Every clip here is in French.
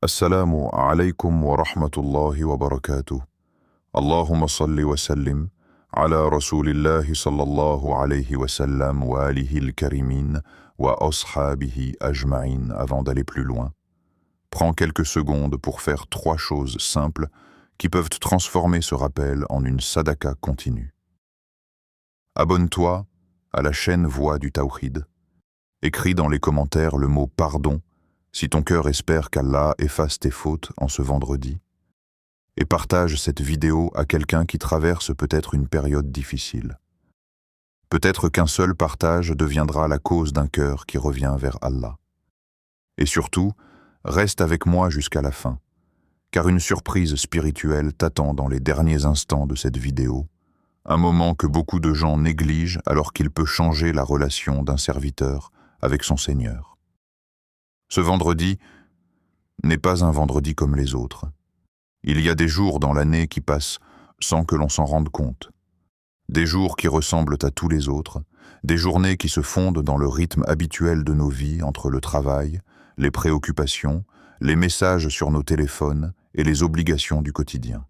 Assalamu alaikum wa rahmatullahi wa barakatuh. Allahumma salli wa sallim ala rasulillahi sallallahu alayhi wa sallam wa alihi al-karimin wa ashabihi ajma'in. Avant d'aller plus loin, prends quelques secondes pour faire 3 choses simples qui peuvent transformer ce rappel en une sadaka continue. Abonne-toi à la chaîne Voix du Tawhid. Écris dans les commentaires le mot pardon si ton cœur espère qu'Allah efface tes fautes en ce vendredi, et partage cette vidéo à quelqu'un qui traverse peut-être une période difficile. Peut-être qu'un seul partage deviendra la cause d'un cœur qui revient vers Allah. Et surtout, reste avec moi jusqu'à la fin, car une surprise spirituelle t'attend dans les derniers instants de cette vidéo, un moment que beaucoup de gens négligent alors qu'il peut changer la relation d'un serviteur avec son Seigneur. Ce vendredi n'est pas un vendredi comme les autres. Il y a des jours dans l'année qui passent sans que l'on s'en rende compte. Des jours qui ressemblent à tous les autres, des journées qui se fondent dans le rythme habituel de nos vies entre le travail, les préoccupations, les messages sur nos téléphones et les obligations du quotidien.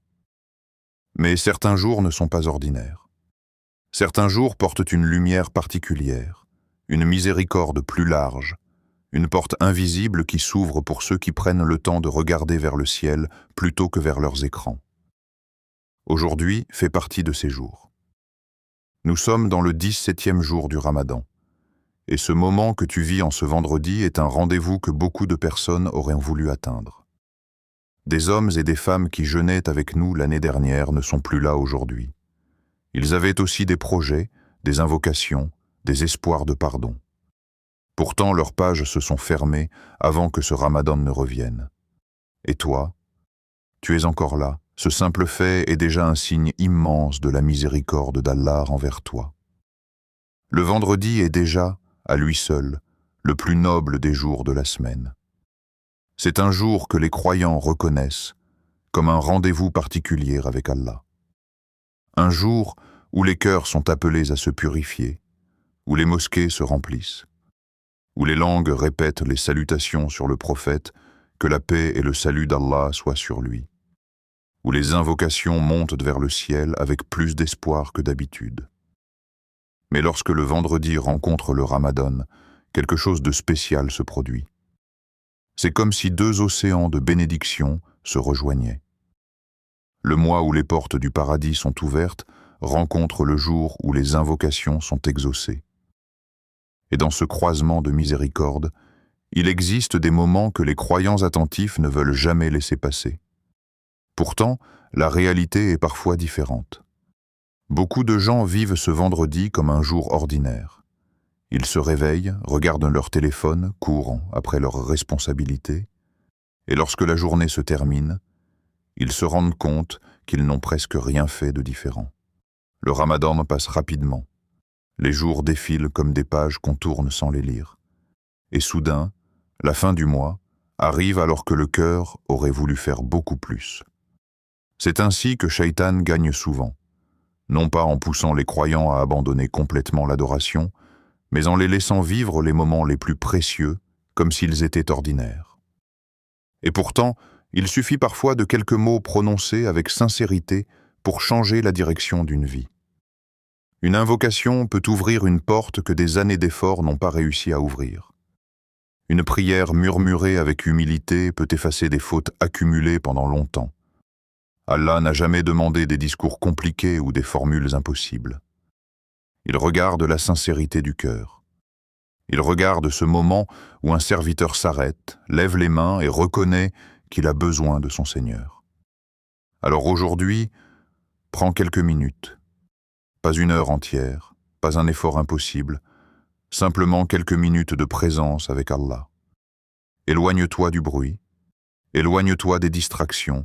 Mais certains jours ne sont pas ordinaires. Certains jours portent une lumière particulière, une miséricorde plus large, une porte invisible qui s'ouvre pour ceux qui prennent le temps de regarder vers le ciel plutôt que vers leurs écrans. Aujourd'hui fait partie de ces jours. Nous sommes dans le 17e jour du Ramadan, et ce moment que tu vis en ce vendredi est un rendez-vous que beaucoup de personnes auraient voulu atteindre. Des hommes et des femmes qui jeûnaient avec nous l'année dernière ne sont plus là aujourd'hui. Ils avaient aussi des projets, des invocations, des espoirs de pardon. Pourtant, leurs pages se sont fermées avant que ce Ramadan ne revienne. Et toi, tu es encore là. Ce simple fait est déjà un signe immense de la miséricorde d'Allah envers toi. Le vendredi est déjà, à lui seul, le plus noble des jours de la semaine. C'est un jour que les croyants reconnaissent comme un rendez-vous particulier avec Allah. Un jour où les cœurs sont appelés à se purifier, où les mosquées se remplissent, où les langues répètent les salutations sur le prophète, que la paix et le salut d'Allah soient sur lui, où les invocations montent vers le ciel avec plus d'espoir que d'habitude. Mais lorsque le vendredi rencontre le Ramadan, quelque chose de spécial se produit. C'est comme si 2 océans de bénédiction se rejoignaient. Le mois où les portes du paradis sont ouvertes rencontre le jour où les invocations sont exaucées. Et dans ce croisement de miséricorde, il existe des moments que les croyants attentifs ne veulent jamais laisser passer. Pourtant, la réalité est parfois différente. Beaucoup de gens vivent ce vendredi comme un jour ordinaire. Ils se réveillent, regardent leur téléphone, courent après leurs responsabilités, et lorsque la journée se termine, ils se rendent compte qu'ils n'ont presque rien fait de différent. Le Ramadan passe rapidement. Les jours défilent comme des pages qu'on tourne sans les lire. Et soudain, la fin du mois arrive alors que le cœur aurait voulu faire beaucoup plus. C'est ainsi que Shaitan gagne souvent, non pas en poussant les croyants à abandonner complètement l'adoration, mais en les laissant vivre les moments les plus précieux comme s'ils étaient ordinaires. Et pourtant, il suffit parfois de quelques mots prononcés avec sincérité pour changer la direction d'une vie. Une invocation peut ouvrir une porte que des années d'efforts n'ont pas réussi à ouvrir. Une prière murmurée avec humilité peut effacer des fautes accumulées pendant longtemps. Allah n'a jamais demandé des discours compliqués ou des formules impossibles. Il regarde la sincérité du cœur. Il regarde ce moment où un serviteur s'arrête, lève les mains et reconnaît qu'il a besoin de son Seigneur. Alors aujourd'hui, prends quelques minutes. Pas 1 heure entière, pas un effort impossible, simplement quelques minutes de présence avec Allah. Éloigne-toi du bruit, éloigne-toi des distractions,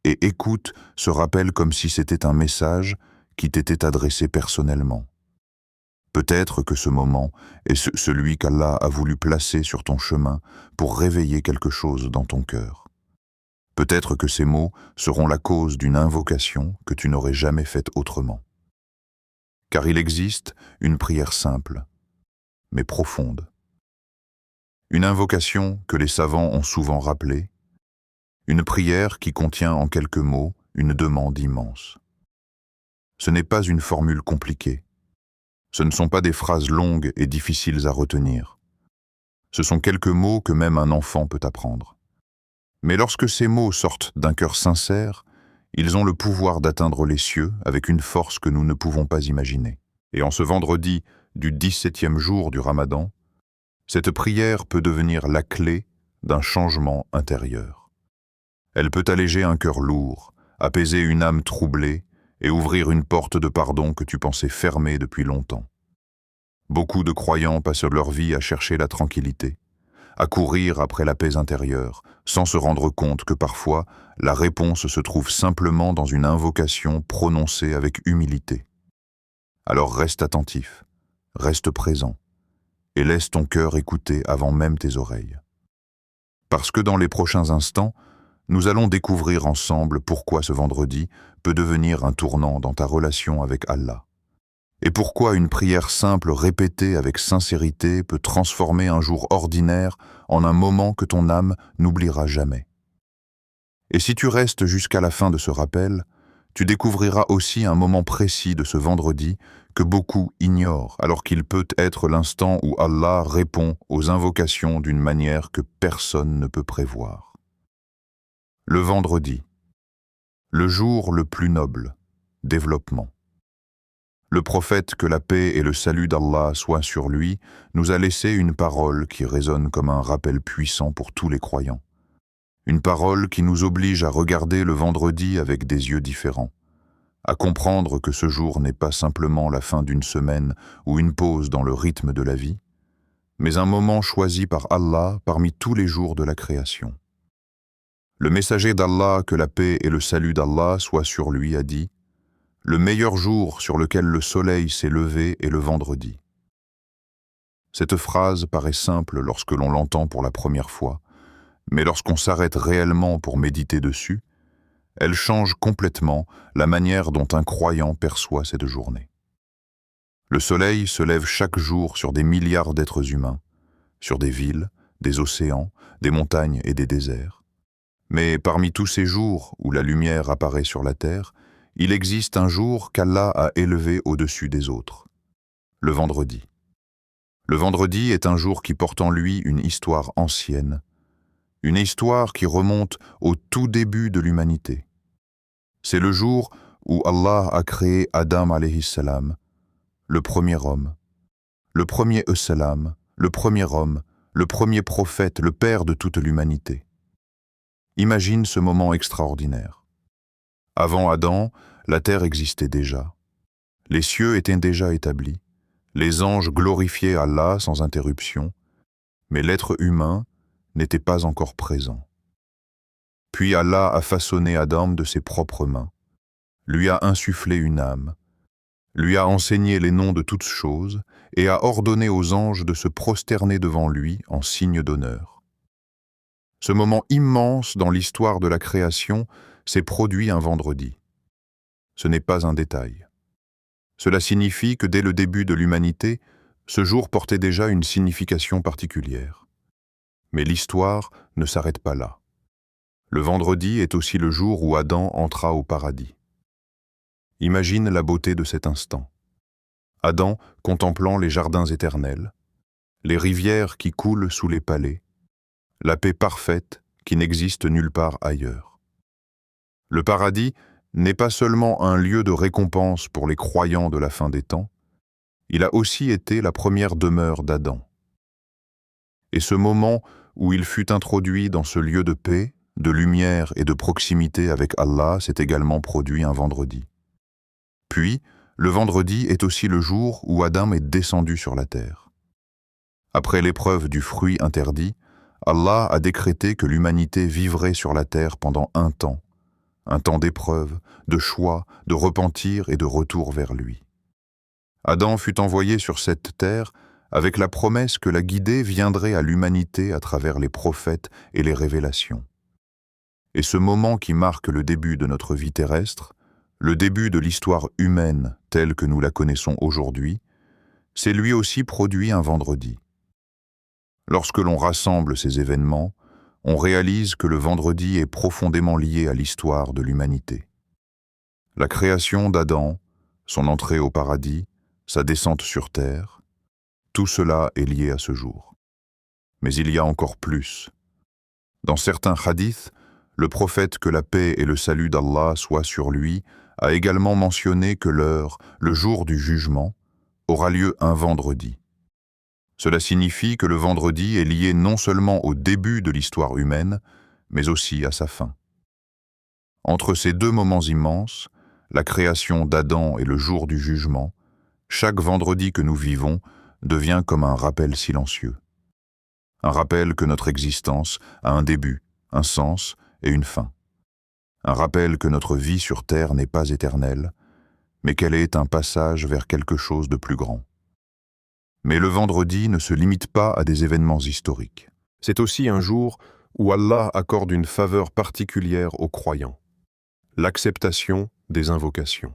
et écoute ce rappel comme si c'était un message qui t'était adressé personnellement. Peut-être que ce moment est celui qu'Allah a voulu placer sur ton chemin pour réveiller quelque chose dans ton cœur. Peut-être que ces mots seront la cause d'une invocation que tu n'aurais jamais faite autrement. Car il existe une prière simple, mais profonde. Une invocation que les savants ont souvent rappelée, Une prière qui contient en quelques mots une demande immense. Ce n'est pas une formule compliquée. Ce ne sont pas des phrases longues et difficiles à retenir. Ce sont quelques mots que même un enfant peut apprendre. Mais lorsque ces mots sortent d'un cœur sincère, ils ont le pouvoir d'atteindre les cieux avec une force que nous ne pouvons pas imaginer. Et en ce vendredi du 17e jour du Ramadan, cette prière peut devenir la clé d'un changement intérieur. Elle peut alléger un cœur lourd, apaiser une âme troublée et ouvrir une porte de pardon que tu pensais fermée depuis longtemps. Beaucoup de croyants passent leur vie à chercher la tranquillité, à courir après la paix intérieure, sans se rendre compte que parfois, la réponse se trouve simplement dans une invocation prononcée avec humilité. Alors reste attentif, reste présent, et laisse ton cœur écouter avant même tes oreilles. Parce que dans les prochains instants, nous allons découvrir ensemble pourquoi ce vendredi peut devenir un tournant dans ta relation avec Allah. Et pourquoi une prière simple répétée avec sincérité peut transformer un jour ordinaire en un moment que ton âme n'oubliera jamais. Et si tu restes jusqu'à la fin de ce rappel, tu découvriras aussi un moment précis de ce vendredi que beaucoup ignorent, alors qu'il peut être l'instant où Allah répond aux invocations d'une manière que personne ne peut prévoir. Le vendredi, le jour le plus noble, développement. Le prophète, que la paix et le salut d'Allah soient sur lui, nous a laissé une parole qui résonne comme un rappel puissant pour tous les croyants. Une parole qui nous oblige à regarder le vendredi avec des yeux différents, à comprendre que ce jour n'est pas simplement la fin d'une semaine ou une pause dans le rythme de la vie, mais un moment choisi par Allah parmi tous les jours de la création. Le messager d'Allah, que la paix et le salut d'Allah soient sur lui, a dit: le meilleur jour sur lequel le soleil s'est levé est le vendredi. Cette phrase paraît simple lorsque l'on l'entend pour la première fois, mais lorsqu'on s'arrête réellement pour méditer dessus, elle change complètement la manière dont un croyant perçoit cette journée. Le soleil se lève chaque jour sur des milliards d'êtres humains, sur des villes, des océans, des montagnes et des déserts. Mais parmi tous ces jours où la lumière apparaît sur la terre, il existe un jour qu'Allah a élevé au-dessus des autres, le vendredi. Le vendredi est un jour qui porte en lui une histoire ancienne, une histoire qui remonte au tout début de l'humanité. C'est le jour où Allah a créé Adam alayhi salam, le premier homme, le premier salam, le premier homme, le premier prophète, le père de toute l'humanité. Imagine ce moment extraordinaire. Avant Adam, la terre existait déjà. Les cieux étaient déjà établis. Les anges glorifiaient Allah sans interruption, mais l'être humain n'était pas encore présent. Puis Allah a façonné Adam de ses propres mains, lui a insufflé une âme, lui a enseigné les noms de toutes choses et a ordonné aux anges de se prosterner devant lui en signe d'honneur. Ce moment immense dans l'histoire de la création s'est produit un vendredi. Ce n'est pas un détail. Cela signifie que dès le début de l'humanité, ce jour portait déjà une signification particulière. Mais l'histoire ne s'arrête pas là. Le vendredi est aussi le jour où Adam entra au paradis. Imagine la beauté de cet instant. Adam contemplant les jardins éternels, les rivières qui coulent sous les palais, la paix parfaite qui n'existe nulle part ailleurs. Le paradis n'est pas seulement un lieu de récompense pour les croyants de la fin des temps, il a aussi été la première demeure d'Adam. Et ce moment où il fut introduit dans ce lieu de paix, de lumière et de proximité avec Allah s'est également produit un vendredi. Puis, le vendredi est aussi le jour où Adam est descendu sur la terre. Après l'épreuve du fruit interdit, Allah a décrété que l'humanité vivrait sur la terre pendant un temps d'épreuve, de choix, de repentir et de retour vers lui. Adam fut envoyé sur cette terre avec la promesse que la guidée viendrait à l'humanité à travers les prophètes et les révélations. Et ce moment qui marque le début de notre vie terrestre, le début de l'histoire humaine telle que nous la connaissons aujourd'hui, s'est lui aussi produit un vendredi. Lorsque l'on rassemble ces événements, on réalise que le vendredi est profondément lié à l'histoire de l'humanité. La création d'Adam, son entrée au paradis, sa descente sur terre, tout cela est lié à ce jour. Mais il y a encore plus. Dans certains hadiths, le prophète, que la paix et le salut d'Allah soient sur lui, a également mentionné que l'heure, le jour du jugement, aura lieu un vendredi. Cela signifie que le vendredi est lié non seulement au début de l'histoire humaine, mais aussi à sa fin. Entre ces deux moments immenses, la création d'Adam et le jour du jugement, chaque vendredi que nous vivons devient comme un rappel silencieux. Un rappel que notre existence a un début, un sens et une fin. Un rappel que notre vie sur Terre n'est pas éternelle, mais qu'elle est un passage vers quelque chose de plus grand. Mais le vendredi ne se limite pas à des événements historiques. C'est aussi un jour où Allah accorde une faveur particulière aux croyants, l'acceptation des invocations.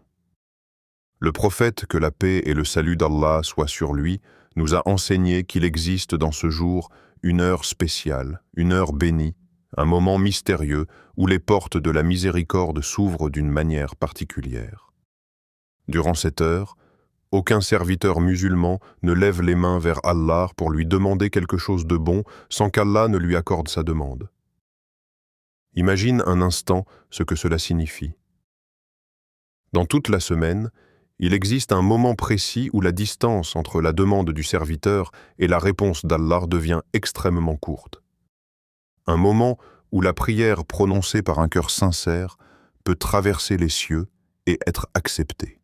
Le prophète, que la paix et le salut d'Allah soient sur lui, nous a enseigné qu'il existe dans ce jour une heure spéciale, une heure bénie, un moment mystérieux où les portes de la miséricorde s'ouvrent d'une manière particulière. Durant cette heure, aucun serviteur musulman ne lève les mains vers Allah pour lui demander quelque chose de bon sans qu'Allah ne lui accorde sa demande. Imagine un instant ce que cela signifie. Dans toute la semaine, il existe un moment précis où la distance entre la demande du serviteur et la réponse d'Allah devient extrêmement courte. Un moment où la prière prononcée par un cœur sincère peut traverser les cieux et être acceptée.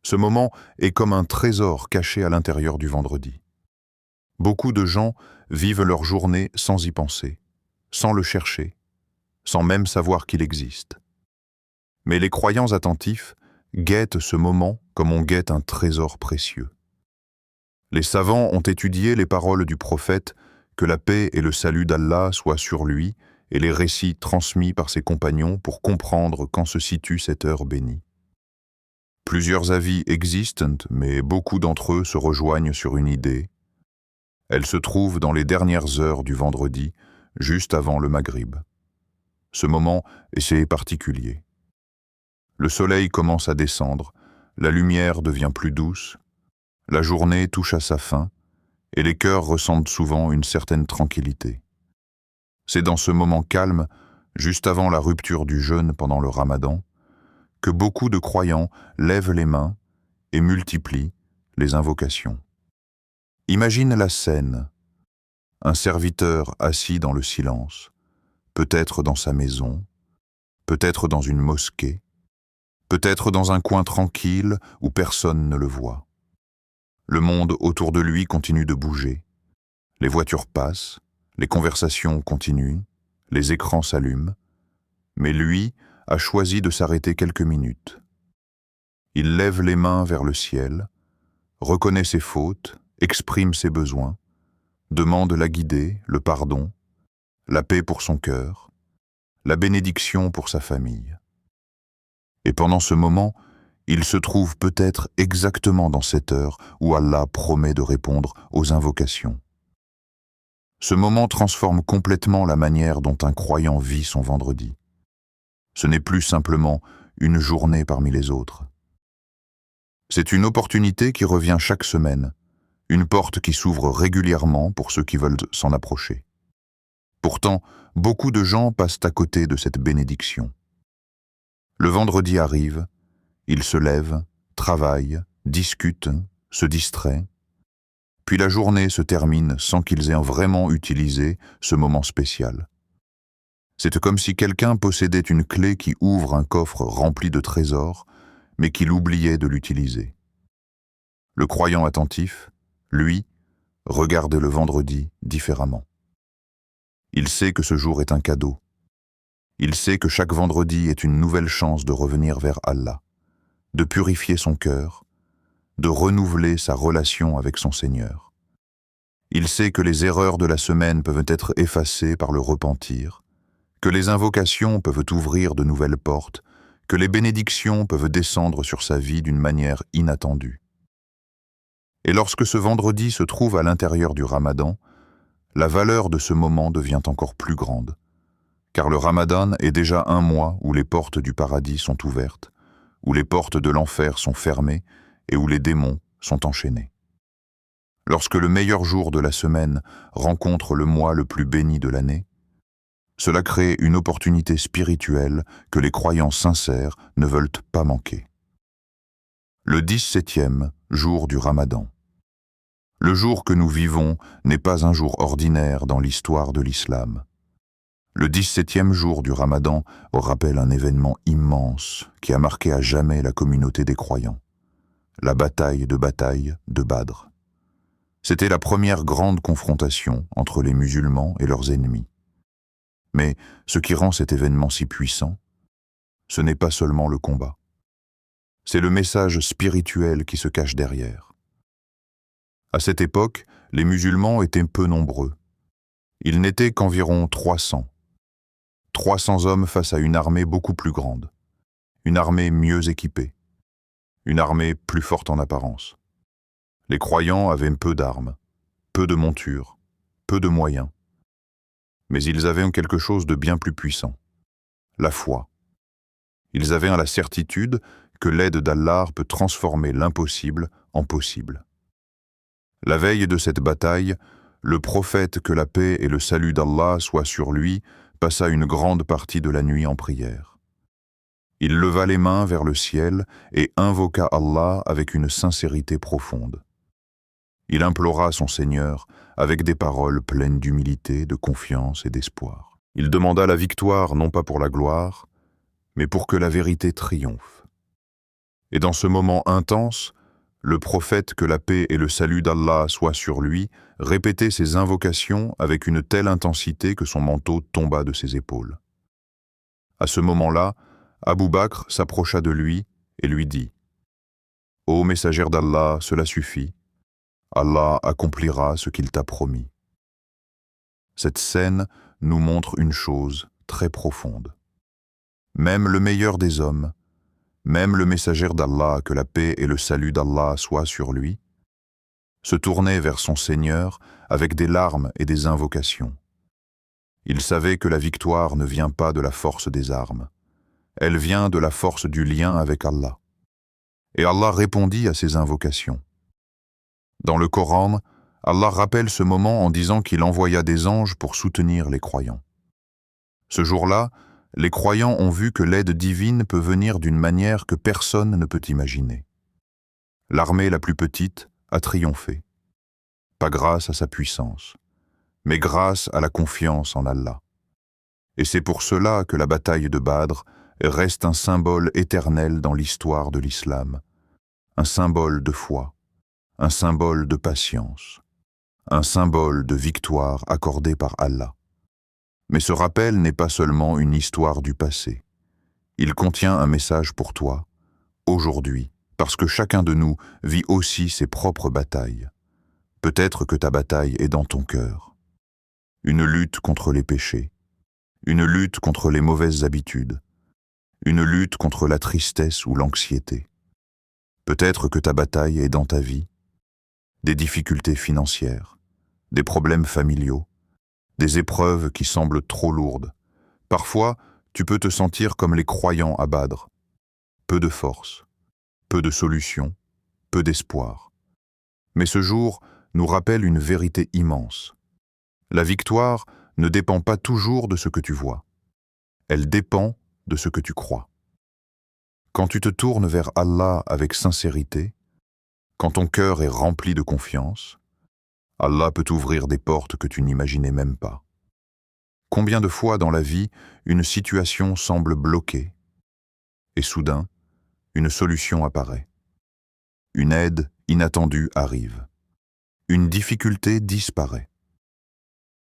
Ce moment est comme un trésor caché à l'intérieur du vendredi. Beaucoup de gens vivent leur journée sans y penser, sans le chercher, sans même savoir qu'il existe. Mais les croyants attentifs guettent ce moment comme on guette un trésor précieux. Les savants ont étudié les paroles du prophète, que la paix et le salut d'Allah soient sur lui, et les récits transmis par ses compagnons pour comprendre quand se situe cette heure bénie. Plusieurs avis existent, mais beaucoup d'entre eux se rejoignent sur une idée. Elle se trouve dans les dernières heures du vendredi, juste avant le Maghrib. Ce moment est particulier. Le soleil commence à descendre, la lumière devient plus douce, la journée touche à sa fin, et les cœurs ressentent souvent une certaine tranquillité. C'est dans ce moment calme, juste avant la rupture du jeûne pendant le Ramadan, que beaucoup de croyants lèvent les mains et multiplient les invocations. Imagine la scène, un serviteur assis dans le silence, peut-être dans sa maison, peut-être dans une mosquée, peut-être dans un coin tranquille où personne ne le voit. Le monde autour de lui continue de bouger. Les voitures passent, les conversations continuent, les écrans s'allument, mais lui a choisi de s'arrêter quelques minutes. Il lève les mains vers le ciel, reconnaît ses fautes, exprime ses besoins, demande la guidée, le pardon, la paix pour son cœur, la bénédiction pour sa famille. Et pendant ce moment, il se trouve peut-être exactement dans cette heure où Allah promet de répondre aux invocations. Ce moment transforme complètement la manière dont un croyant vit son vendredi. Ce n'est plus simplement une journée parmi les autres. C'est une opportunité qui revient chaque semaine, une porte qui s'ouvre régulièrement pour ceux qui veulent s'en approcher. Pourtant, beaucoup de gens passent à côté de cette bénédiction. Le vendredi arrive, ils se lèvent, travaillent, discutent, se distraient, puis la journée se termine sans qu'ils aient vraiment utilisé ce moment spécial. C'est comme si quelqu'un possédait une clé qui ouvre un coffre rempli de trésors, mais qu'il oubliait de l'utiliser. Le croyant attentif, lui, regarde le vendredi différemment. Il sait que ce jour est un cadeau. Il sait que chaque vendredi est une nouvelle chance de revenir vers Allah, de purifier son cœur, de renouveler sa relation avec son Seigneur. Il sait que les erreurs de la semaine peuvent être effacées par le repentir, que les invocations peuvent ouvrir de nouvelles portes, que les bénédictions peuvent descendre sur sa vie d'une manière inattendue. Et lorsque ce vendredi se trouve à l'intérieur du Ramadan, la valeur de ce moment devient encore plus grande, car le Ramadan est déjà un mois où les portes du paradis sont ouvertes, où les portes de l'enfer sont fermées et où les démons sont enchaînés. Lorsque le meilleur jour de la semaine rencontre le mois le plus béni de l'année, cela crée une opportunité spirituelle que les croyants sincères ne veulent pas manquer. Le 17e jour du Ramadan. Le jour que nous vivons n'est pas un jour ordinaire dans l'histoire de l'islam. Le 17e jour du Ramadan rappelle un événement immense qui a marqué à jamais la communauté des croyants. La bataille de Badr. C'était la première grande confrontation entre les musulmans et leurs ennemis. Mais ce qui rend cet événement si puissant, ce n'est pas seulement le combat. C'est le message spirituel qui se cache derrière. À cette époque, les musulmans étaient peu nombreux. Ils n'étaient qu'environ 300. 300 hommes face à une armée beaucoup plus grande. Une armée mieux équipée. Une armée plus forte en apparence. Les croyants avaient peu d'armes, peu de montures, peu de moyens. Mais ils avaient quelque chose de bien plus puissant, la foi. Ils avaient la certitude que l'aide d'Allah peut transformer l'impossible en possible. La veille de cette bataille, le prophète, que la paix et le salut d'Allah soient sur lui, passa une grande partie de la nuit en prière. Il leva les mains vers le ciel et invoqua Allah avec une sincérité profonde. Il implora son Seigneur avec des paroles pleines d'humilité, de confiance et d'espoir. Il demanda la victoire non pas pour la gloire, mais pour que la vérité triomphe. Et dans ce moment intense, le prophète, que la paix et le salut d'Allah soient sur lui, répétait ses invocations avec une telle intensité que son manteau tomba de ses épaules. À ce moment-là, Abu Bakr s'approcha de lui et lui dit « Ô messagère d'Allah, cela suffit. Allah accomplira ce qu'il t'a promis. » Cette scène nous montre une chose très profonde. Même le meilleur des hommes, même le messager d'Allah, que la paix et le salut d'Allah soient sur lui, se tournait vers son Seigneur avec des larmes et des invocations. Il savait que la victoire ne vient pas de la force des armes, elle vient de la force du lien avec Allah. Et Allah répondit à ses invocations. Dans le Coran, Allah rappelle ce moment en disant qu'il envoya des anges pour soutenir les croyants. Ce jour-là, les croyants ont vu que l'aide divine peut venir d'une manière que personne ne peut imaginer. L'armée la plus petite a triomphé, pas grâce à sa puissance, mais grâce à la confiance en Allah. Et c'est pour cela que la bataille de Badr reste un symbole éternel dans l'histoire de l'islam, un symbole de foi, un symbole de patience, un symbole de victoire accordée par Allah. Mais ce rappel n'est pas seulement une histoire du passé. Il contient un message pour toi, aujourd'hui, parce que chacun de nous vit aussi ses propres batailles. Peut-être que ta bataille est dans ton cœur. Une lutte contre les péchés, une lutte contre les mauvaises habitudes, une lutte contre la tristesse ou l'anxiété. Peut-être que ta bataille est dans ta vie, des difficultés financières, des problèmes familiaux, des épreuves qui semblent trop lourdes. Parfois, tu peux te sentir comme les croyants à Badr. Peu de force, peu de solutions, peu d'espoir. Mais ce jour nous rappelle une vérité immense. La victoire ne dépend pas toujours de ce que tu vois. Elle dépend de ce que tu crois. Quand tu te tournes vers Allah avec sincérité, quand ton cœur est rempli de confiance, Allah peut ouvrir des portes que tu n'imaginais même pas. Combien de fois dans la vie, une situation semble bloquée, et soudain, une solution apparaît. Une aide inattendue arrive. Une difficulté disparaît.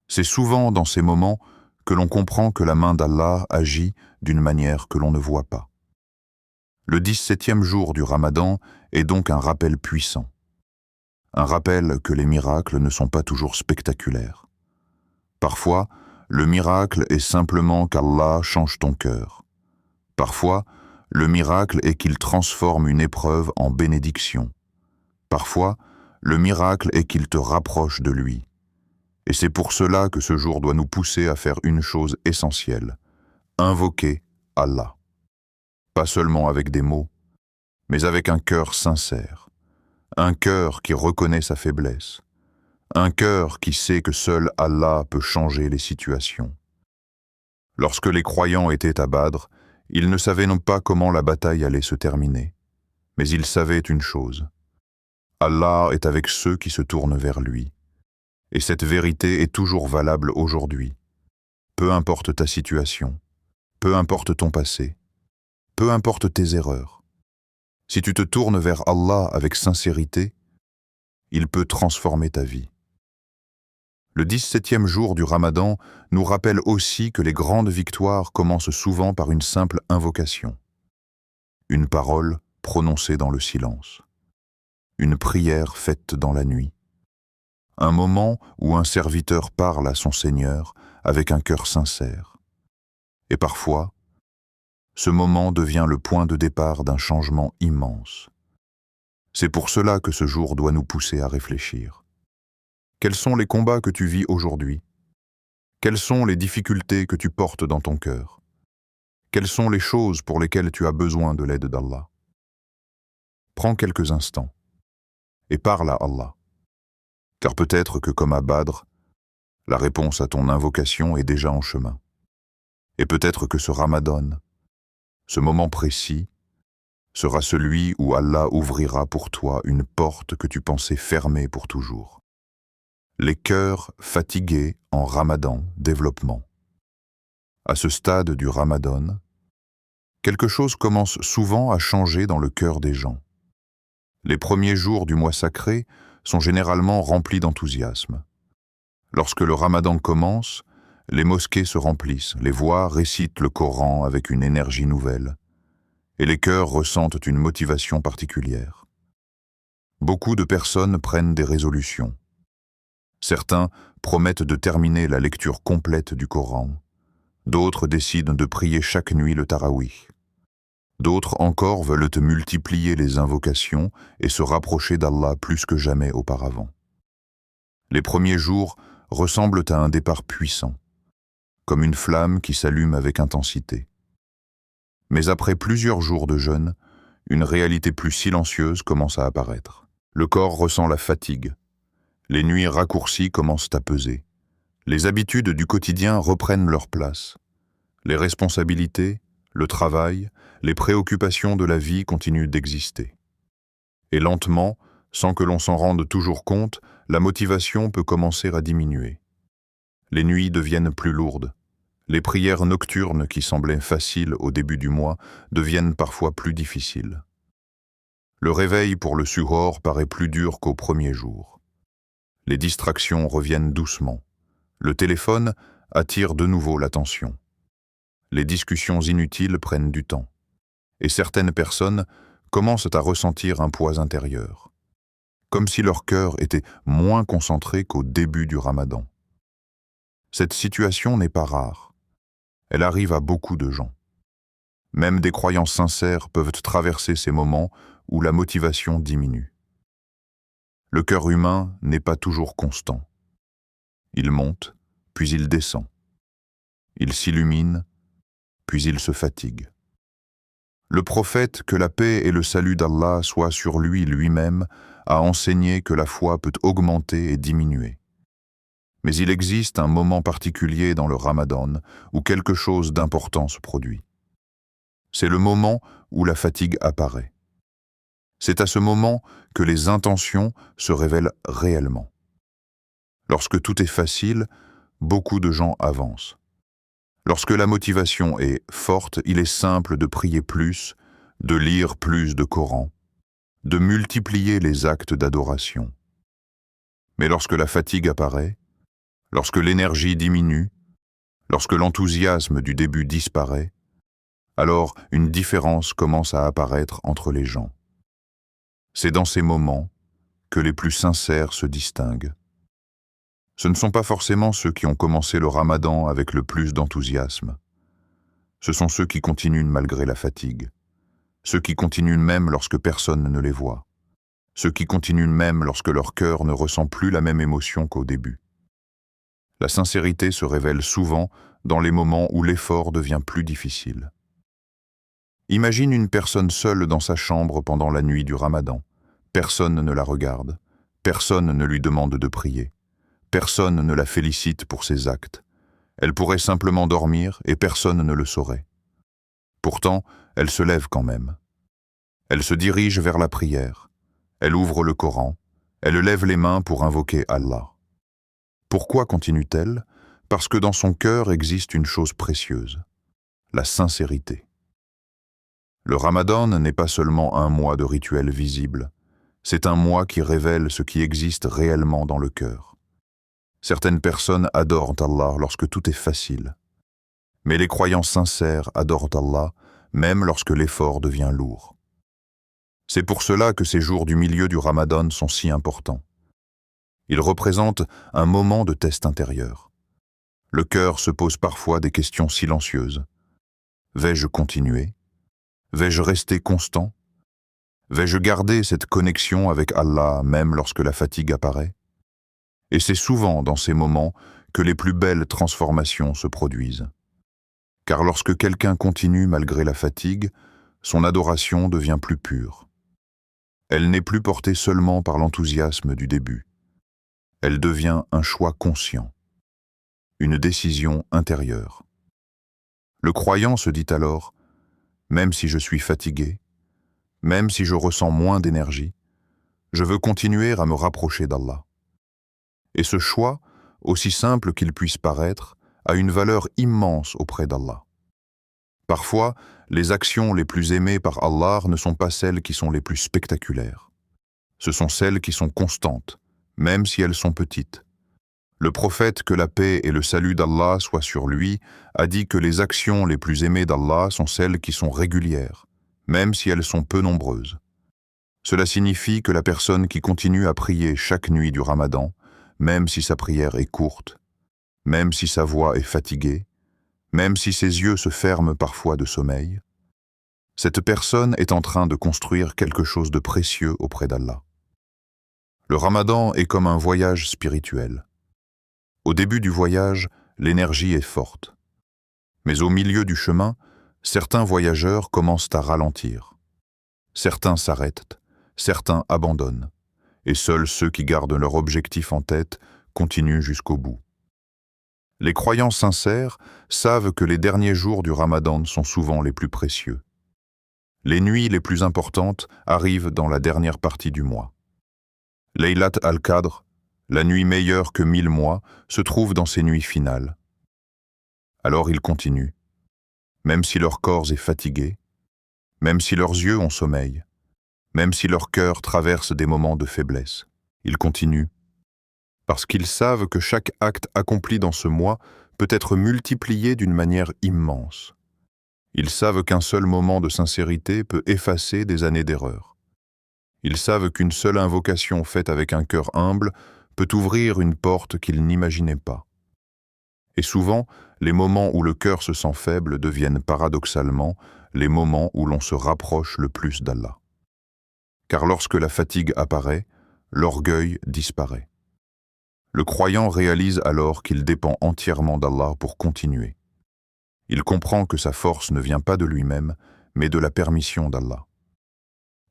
C'est souvent dans ces moments que l'on comprend que la main d'Allah agit d'une manière que l'on ne voit pas. Le 17e jour du Ramadan est donc un rappel puissant. Un rappel que les miracles ne sont pas toujours spectaculaires. Parfois, le miracle est simplement qu'Allah change ton cœur. Parfois, le miracle est qu'il transforme une épreuve en bénédiction. Parfois, le miracle est qu'il te rapproche de lui. Et c'est pour cela que ce jour doit nous pousser à faire une chose essentielle, invoquer Allah. Pas seulement avec des mots, mais avec un cœur sincère, un cœur qui reconnaît sa faiblesse, un cœur qui sait que seul Allah peut changer les situations. Lorsque les croyants étaient à Badr, ils ne savaient non pas comment la bataille allait se terminer, mais ils savaient une chose. Allah est avec ceux qui se tournent vers lui. Et cette vérité est toujours valable aujourd'hui. Peu importe ta situation, peu importe ton passé, peu importe tes erreurs. Si tu te tournes vers Allah avec sincérité, il peut transformer ta vie. Le 17e jour du Ramadan nous rappelle aussi que les grandes victoires commencent souvent par une simple invocation. Une parole prononcée dans le silence. Une prière faite dans la nuit. Un moment où un serviteur parle à son Seigneur avec un cœur sincère. Et parfois, ce moment devient le point de départ d'un changement immense. C'est pour cela que ce jour doit nous pousser à réfléchir. Quels sont les combats que tu vis aujourd'hui? Quelles sont les difficultés que tu portes dans ton cœur? Quelles sont les choses pour lesquelles tu as besoin de l'aide d'Allah? Prends quelques instants et parle à Allah. Car peut-être que comme à Badr, la réponse à ton invocation est déjà en chemin. Et peut-être que ce Ramadan, ce moment précis, sera celui où Allah ouvrira pour toi une porte que tu pensais fermée pour toujours. Les cœurs fatigués en Ramadan, développement. À ce stade du Ramadan, quelque chose commence souvent à changer dans le cœur des gens. Les premiers jours du mois sacré sont généralement remplis d'enthousiasme. Lorsque le Ramadan commence, les mosquées se remplissent, les voix récitent le Coran avec une énergie nouvelle, et les cœurs ressentent une motivation particulière. Beaucoup de personnes prennent des résolutions. Certains promettent de terminer la lecture complète du Coran. D'autres décident de prier chaque nuit le Tarawih. D'autres encore veulent multiplier les invocations et se rapprocher d'Allah plus que jamais auparavant. Les premiers jours ressemblent à un départ puissant, comme une flamme qui s'allume avec intensité. Mais après plusieurs jours de jeûne, une réalité plus silencieuse commence à apparaître. Le corps ressent la fatigue. Les nuits raccourcies commencent à peser. Les habitudes du quotidien reprennent leur place. Les responsabilités, le travail, les préoccupations de la vie continuent d'exister. Et lentement, sans que l'on s'en rende toujours compte, la motivation peut commencer à diminuer. Les nuits deviennent plus lourdes. Les prières nocturnes qui semblaient faciles au début du mois deviennent parfois plus difficiles. Le réveil pour le suhoor paraît plus dur qu'au premier jour. Les distractions reviennent doucement. Le téléphone attire de nouveau l'attention. Les discussions inutiles prennent du temps. Et certaines personnes commencent à ressentir un poids intérieur, comme si leur cœur était moins concentré qu'au début du Ramadan. Cette situation n'est pas rare. Elle arrive à beaucoup de gens. Même des croyants sincères peuvent traverser ces moments où la motivation diminue. Le cœur humain n'est pas toujours constant. Il monte, puis il descend. Il s'illumine, puis il se fatigue. Le prophète, que la paix et le salut d'Allah soient sur lui lui-même, a enseigné que la foi peut augmenter et diminuer. Mais il existe un moment particulier dans le Ramadan où quelque chose d'important se produit. C'est le moment où la fatigue apparaît. C'est à ce moment que les intentions se révèlent réellement. Lorsque tout est facile, beaucoup de gens avancent. Lorsque la motivation est forte, il est simple de prier plus, de lire plus de Coran, de multiplier les actes d'adoration. Mais lorsque la fatigue apparaît, lorsque l'énergie diminue, lorsque l'enthousiasme du début disparaît, alors une différence commence à apparaître entre les gens. C'est dans ces moments que les plus sincères se distinguent. Ce ne sont pas forcément ceux qui ont commencé le Ramadan avec le plus d'enthousiasme. Ce sont ceux qui continuent malgré la fatigue. Ceux qui continuent même lorsque personne ne les voit. Ceux qui continuent même lorsque leur cœur ne ressent plus la même émotion qu'au début. La sincérité se révèle souvent dans les moments où l'effort devient plus difficile. Imagine une personne seule dans sa chambre pendant la nuit du Ramadan. Personne ne la regarde, personne ne lui demande de prier, personne ne la félicite pour ses actes. Elle pourrait simplement dormir et personne ne le saurait. Pourtant, elle se lève quand même. Elle se dirige vers la prière, elle ouvre le Coran, elle lève les mains pour invoquer Allah. Pourquoi continue-t-elle? Parce que dans son cœur existe une chose précieuse, la sincérité. Le Ramadan n'est pas seulement un mois de rituels visibles, c'est un mois qui révèle ce qui existe réellement dans le cœur. Certaines personnes adorent Allah lorsque tout est facile, mais les croyants sincères adorent Allah même lorsque l'effort devient lourd. C'est pour cela que ces jours du milieu du Ramadan sont si importants. Ils représentent un moment de test intérieur. Le cœur se pose parfois des questions silencieuses. Vais-je continuer? Vais-je rester constant? Vais-je garder cette connexion avec Allah même lorsque la fatigue apparaît? Et c'est souvent dans ces moments que les plus belles transformations se produisent. Car lorsque quelqu'un continue malgré la fatigue, son adoration devient plus pure. Elle n'est plus portée seulement par l'enthousiasme du début. Elle devient un choix conscient, une décision intérieure. Le croyant se dit alors, même si je suis fatigué, même si je ressens moins d'énergie, je veux continuer à me rapprocher d'Allah. Et ce choix, aussi simple qu'il puisse paraître, a une valeur immense auprès d'Allah. Parfois, les actions les plus aimées par Allah ne sont pas celles qui sont les plus spectaculaires. Ce sont celles qui sont constantes, même si elles sont petites. Le prophète, que la paix et le salut d'Allah soient sur lui, a dit que les actions les plus aimées d'Allah sont celles qui sont régulières, même si elles sont peu nombreuses. Cela signifie que la personne qui continue à prier chaque nuit du Ramadan, même si sa prière est courte, même si sa voix est fatiguée, même si ses yeux se ferment parfois de sommeil, cette personne est en train de construire quelque chose de précieux auprès d'Allah. Le Ramadan est comme un voyage spirituel. Au début du voyage, l'énergie est forte. Mais au milieu du chemin, certains voyageurs commencent à ralentir. Certains s'arrêtent, certains abandonnent, et seuls ceux qui gardent leur objectif en tête continuent jusqu'au bout. Les croyants sincères savent que les derniers jours du Ramadan sont souvent les plus précieux. Les nuits les plus importantes arrivent dans la dernière partie du mois. Laylat al-Qadr, la nuit meilleure que 1000 mois, se trouve dans ces nuits finales. Alors ils continuent, même si leur corps est fatigué, même si leurs yeux ont sommeil, même si leur cœur traverse des moments de faiblesse. Ils continuent, parce qu'ils savent que chaque acte accompli dans ce mois peut être multiplié d'une manière immense. Ils savent qu'un seul moment de sincérité peut effacer des années d'erreur. Ils savent qu'une seule invocation faite avec un cœur humble peut ouvrir une porte qu'ils n'imaginaient pas. Et souvent, les moments où le cœur se sent faible deviennent paradoxalement les moments où l'on se rapproche le plus d'Allah. Car lorsque la fatigue apparaît, l'orgueil disparaît. Le croyant réalise alors qu'il dépend entièrement d'Allah pour continuer. Il comprend que sa force ne vient pas de lui-même, mais de la permission d'Allah.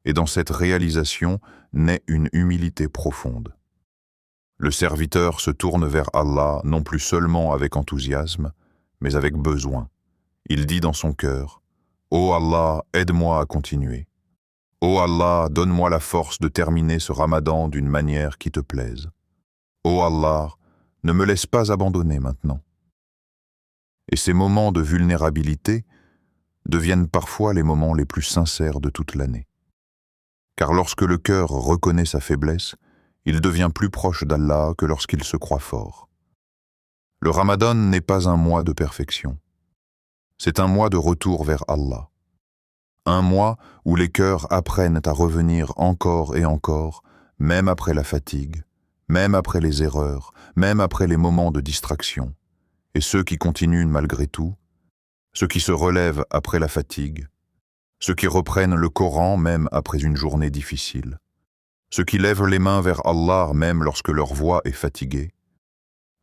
Et dans cette réalisation naît une humilité profonde. Le serviteur se tourne vers Allah non plus seulement avec enthousiasme, mais avec besoin. Il dit dans son cœur, « Ô Allah, aide-moi à continuer. Ô Allah, donne-moi la force de terminer ce Ramadan d'une manière qui te plaise. Ô Allah, ne me laisse pas abandonner maintenant. » Et ces moments de vulnérabilité deviennent parfois les moments les plus sincères de toute l'année. Car lorsque le cœur reconnaît sa faiblesse, il devient plus proche d'Allah que lorsqu'il se croit fort. Le Ramadan n'est pas un mois de perfection. C'est un mois de retour vers Allah. Un mois où les cœurs apprennent à revenir encore et encore, même après la fatigue, même après les erreurs, même après les moments de distraction. Et ceux qui continuent malgré tout, ceux qui se relèvent après la fatigue, ceux qui reprennent le Coran même après une journée difficile, ceux qui lèvent les mains vers Allah même lorsque leur voix est fatiguée,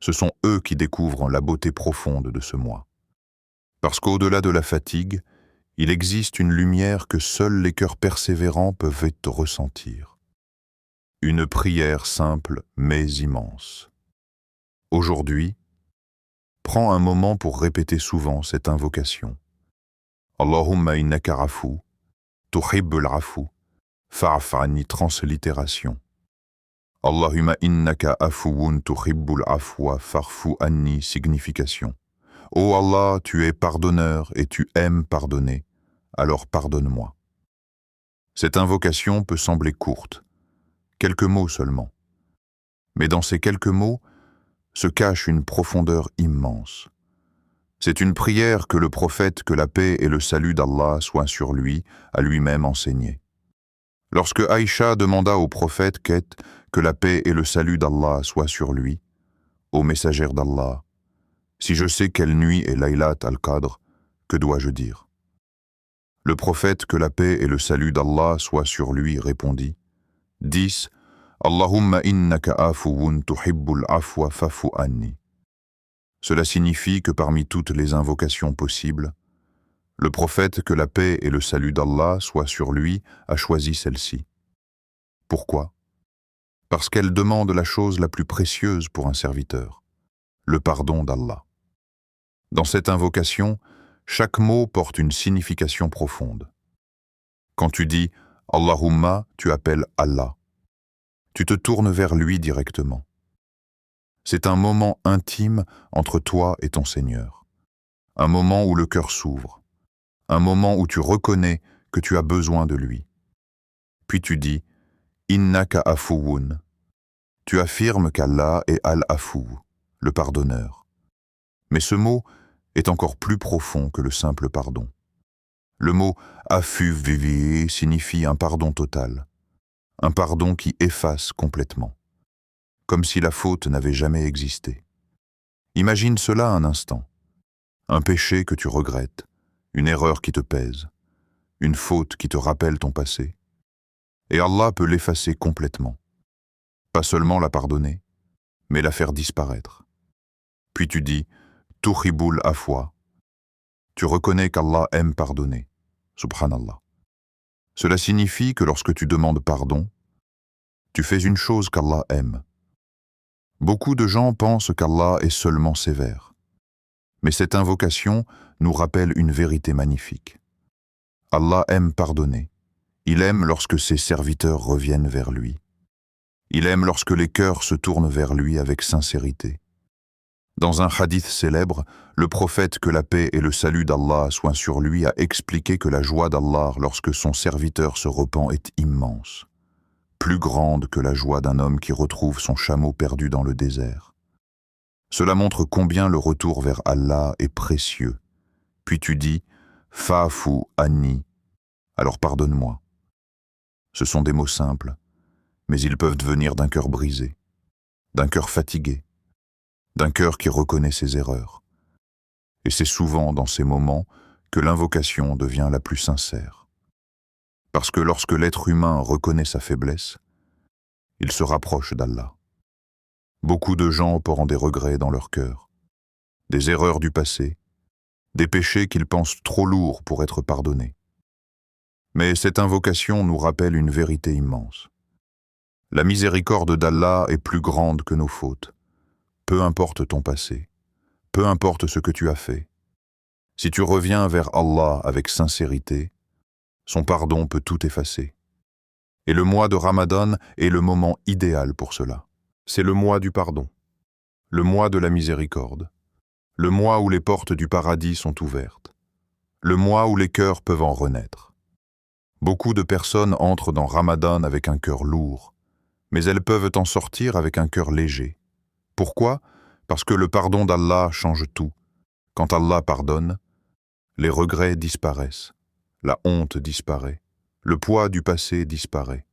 Ce sont eux qui découvrent la beauté profonde de ce mois. Parce qu'au-delà de la fatigue, il existe une lumière que seuls les cœurs persévérants peuvent ressentir. Une prière simple mais immense. Aujourd'hui, prends un moment pour répéter souvent cette invocation. Allahumma innaka afu, tuhibbul afu, fa'fu anni, translittération. Allahumma innaka afuwun tuhibbul afwa fa'fu anni, signification. Ô Allah, tu es pardonneur et tu aimes pardonner, alors pardonne-moi. Cette invocation peut sembler courte, quelques mots seulement. Mais dans ces quelques mots se cache une profondeur immense. C'est une prière que le prophète, que la paix et le salut d'Allah soient sur lui, a lui-même enseignée. Lorsque Aïcha demanda au prophète que la paix et le salut d'Allah soient sur lui, ô messagère d'Allah, si je sais quelle nuit est Laylat al-Qadr, que dois-je dire? Le prophète, que la paix et le salut d'Allah soient sur lui, répondit, 10. Allahumma innaka afuwun tuhibbul afwa fa'fu anni. Cela signifie que parmi toutes les invocations possibles, le prophète, que la paix et le salut d'Allah soient sur lui, a choisi celle-ci. Pourquoi? Parce qu'elle demande la chose la plus précieuse pour un serviteur, le pardon d'Allah. Dans cette invocation, chaque mot porte une signification profonde. Quand tu dis « Allahumma », tu appelles Allah. Tu te tournes vers lui directement. C'est un moment intime entre toi et ton Seigneur. Un moment où le cœur s'ouvre. Un moment où tu reconnais que tu as besoin de lui. Puis tu dis « Innaka afuwun ». Tu affirmes qu'Allah est al-Afu, le pardonneur. Mais ce mot est encore plus profond que le simple pardon. Le mot « afu vivi » signifie un pardon total. Un pardon qui efface complètement, comme si la faute n'avait jamais existé. Imagine cela un instant. Un péché que tu regrettes, une erreur qui te pèse, une faute qui te rappelle ton passé. Et Allah peut l'effacer complètement. Pas seulement la pardonner, mais la faire disparaître. Puis tu dis « Tuhibbul afwa ». Tu reconnais qu'Allah aime pardonner. Subhanallah. Cela signifie que lorsque tu demandes pardon, tu fais une chose qu'Allah aime. Beaucoup de gens pensent qu'Allah est seulement sévère. Mais cette invocation nous rappelle une vérité magnifique. Allah aime pardonner. Il aime lorsque ses serviteurs reviennent vers lui. Il aime lorsque les cœurs se tournent vers lui avec sincérité. Dans un hadith célèbre, le prophète, que la paix et le salut d'Allah soient sur lui, a expliqué que la joie d'Allah lorsque son serviteur se repent est immense, plus grande que la joie d'un homme qui retrouve son chameau perdu dans le désert. Cela montre combien le retour vers Allah est précieux. Puis tu dis « Fa'fu anni », alors pardonne-moi. Ce sont des mots simples, mais ils peuvent venir d'un cœur brisé, d'un cœur fatigué, d'un cœur qui reconnaît ses erreurs. Et c'est souvent dans ces moments que l'invocation devient la plus sincère. Parce que lorsque l'être humain reconnaît sa faiblesse, il se rapproche d'Allah. Beaucoup de gens auront des regrets dans leur cœur, des erreurs du passé, des péchés qu'ils pensent trop lourds pour être pardonnés. Mais cette invocation nous rappelle une vérité immense. La miséricorde d'Allah est plus grande que nos fautes. Peu importe ton passé, peu importe ce que tu as fait. Si tu reviens vers Allah avec sincérité, son pardon peut tout effacer. Et le mois de Ramadan est le moment idéal pour cela. C'est le mois du pardon, le mois de la miséricorde, le mois où les portes du paradis sont ouvertes, le mois où les cœurs peuvent en renaître. Beaucoup de personnes entrent dans Ramadan avec un cœur lourd, mais elles peuvent en sortir avec un cœur léger. Pourquoi? Parce que le pardon d'Allah change tout. Quand Allah pardonne, les regrets disparaissent, la honte disparaît, le poids du passé disparaît,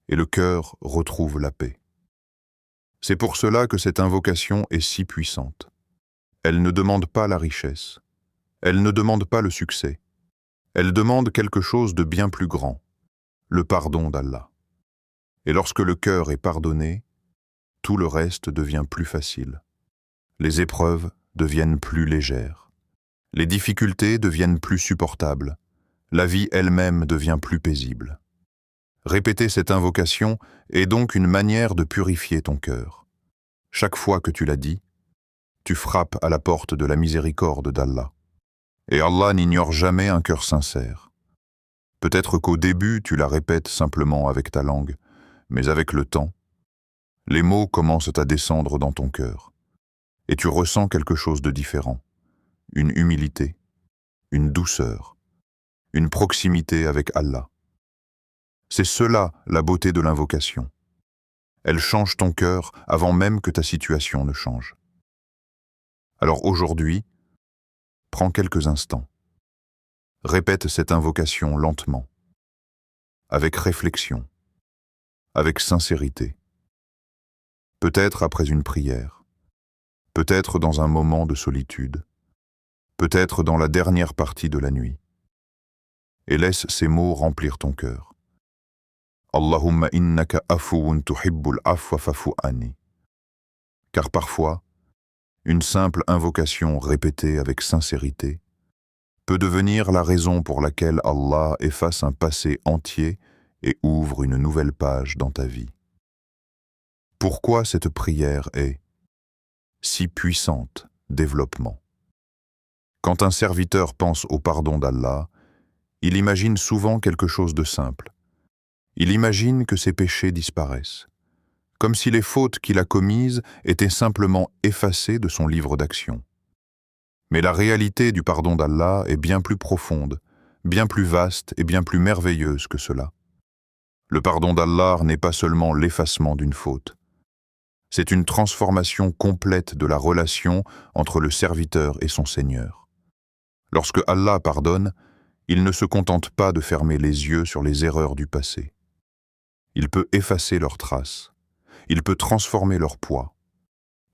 et le cœur retrouve la paix. C'est pour cela que cette invocation est si puissante. Elle ne demande pas la richesse, elle ne demande pas le succès, elle demande quelque chose de bien plus grand, le pardon d'Allah. Et lorsque le cœur est pardonné, tout le reste devient plus facile. Les épreuves deviennent plus légères. Les difficultés deviennent plus supportables. La vie elle-même devient plus paisible. Répéter cette invocation est donc une manière de purifier ton cœur. Chaque fois que tu la dis, tu frappes à la porte de la miséricorde d'Allah. Et Allah n'ignore jamais un cœur sincère. Peut-être qu'au début, tu la répètes simplement avec ta langue, mais avec le temps, les mots commencent à descendre dans ton cœur, et tu ressens quelque chose de différent, une humilité, une douceur, une proximité avec Allah. C'est cela la beauté de l'invocation. Elle change ton cœur avant même que ta situation ne change. Alors aujourd'hui, prends quelques instants. Répète cette invocation lentement, avec réflexion, avec sincérité. Peut-être après une prière, peut-être dans un moment de solitude, peut-être dans la dernière partie de la nuit. Et laisse ces mots remplir ton cœur. Allahumma innaka afuwun tuhibbul afwa fa'fu anni. Car parfois, une simple invocation répétée avec sincérité peut devenir la raison pour laquelle Allah efface un passé entier et ouvre une nouvelle page dans ta vie. Pourquoi cette prière est si puissante? Développement. Quand un serviteur pense au pardon d'Allah, il imagine souvent quelque chose de simple. Il imagine que ses péchés disparaissent, comme si les fautes qu'il a commises étaient simplement effacées de son livre d'actions. Mais la réalité du pardon d'Allah est bien plus profonde, bien plus vaste et bien plus merveilleuse que cela. Le pardon d'Allah n'est pas seulement l'effacement d'une faute. C'est une transformation complète de la relation entre le serviteur et son Seigneur. Lorsque Allah pardonne, il ne se contente pas de fermer les yeux sur les erreurs du passé. Il peut effacer leurs traces. Il peut transformer leur poids.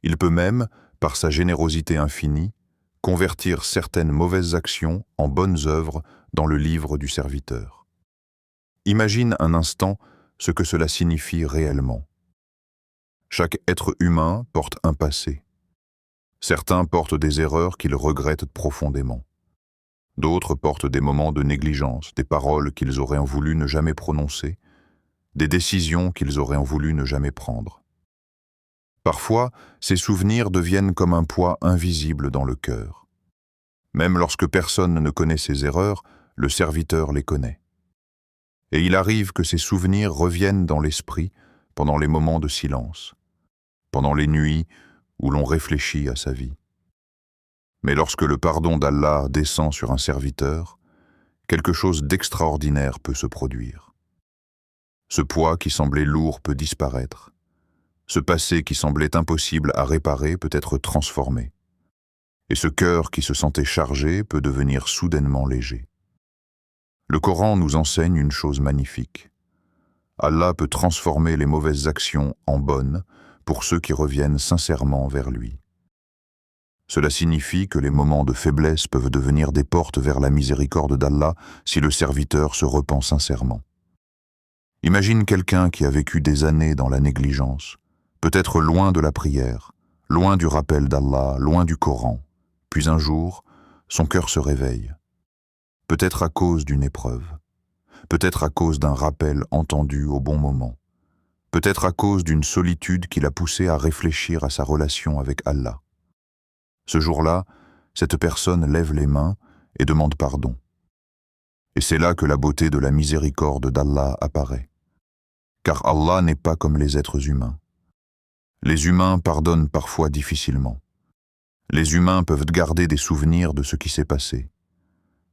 Il peut même, par sa générosité infinie, convertir certaines mauvaises actions en bonnes œuvres dans le livre du serviteur. Imagine un instant ce que cela signifie réellement. Chaque être humain porte un passé. Certains portent des erreurs qu'ils regrettent profondément. D'autres portent des moments de négligence, des paroles qu'ils auraient voulu ne jamais prononcer, des décisions qu'ils auraient voulu ne jamais prendre. Parfois, ces souvenirs deviennent comme un poids invisible dans le cœur. Même lorsque personne ne connaît ces erreurs, le serviteur les connaît. Et il arrive que ces souvenirs reviennent dans l'esprit pendant les moments de silence, pendant les nuits où l'on réfléchit à sa vie. Mais lorsque le pardon d'Allah descend sur un serviteur, quelque chose d'extraordinaire peut se produire. Ce poids qui semblait lourd peut disparaître. Ce passé qui semblait impossible à réparer peut être transformé. Et ce cœur qui se sentait chargé peut devenir soudainement léger. Le Coran nous enseigne une chose magnifique. Allah peut transformer les mauvaises actions en bonnes pour ceux qui reviennent sincèrement vers lui. Cela signifie que les moments de faiblesse peuvent devenir des portes vers la miséricorde d'Allah si le serviteur se repent sincèrement. Imagine quelqu'un qui a vécu des années dans la négligence, peut-être loin de la prière, loin du rappel d'Allah, loin du Coran. Puis un jour, son cœur se réveille. Peut-être à cause d'une épreuve, peut-être à cause d'un rappel entendu au bon moment, peut-être à cause d'une solitude qui l'a poussé à réfléchir à sa relation avec Allah. Ce jour-là, cette personne lève les mains et demande pardon. Et c'est là que la beauté de la miséricorde d'Allah apparaît. Car Allah n'est pas comme les êtres humains. Les humains pardonnent parfois difficilement. Les humains peuvent garder des souvenirs de ce qui s'est passé.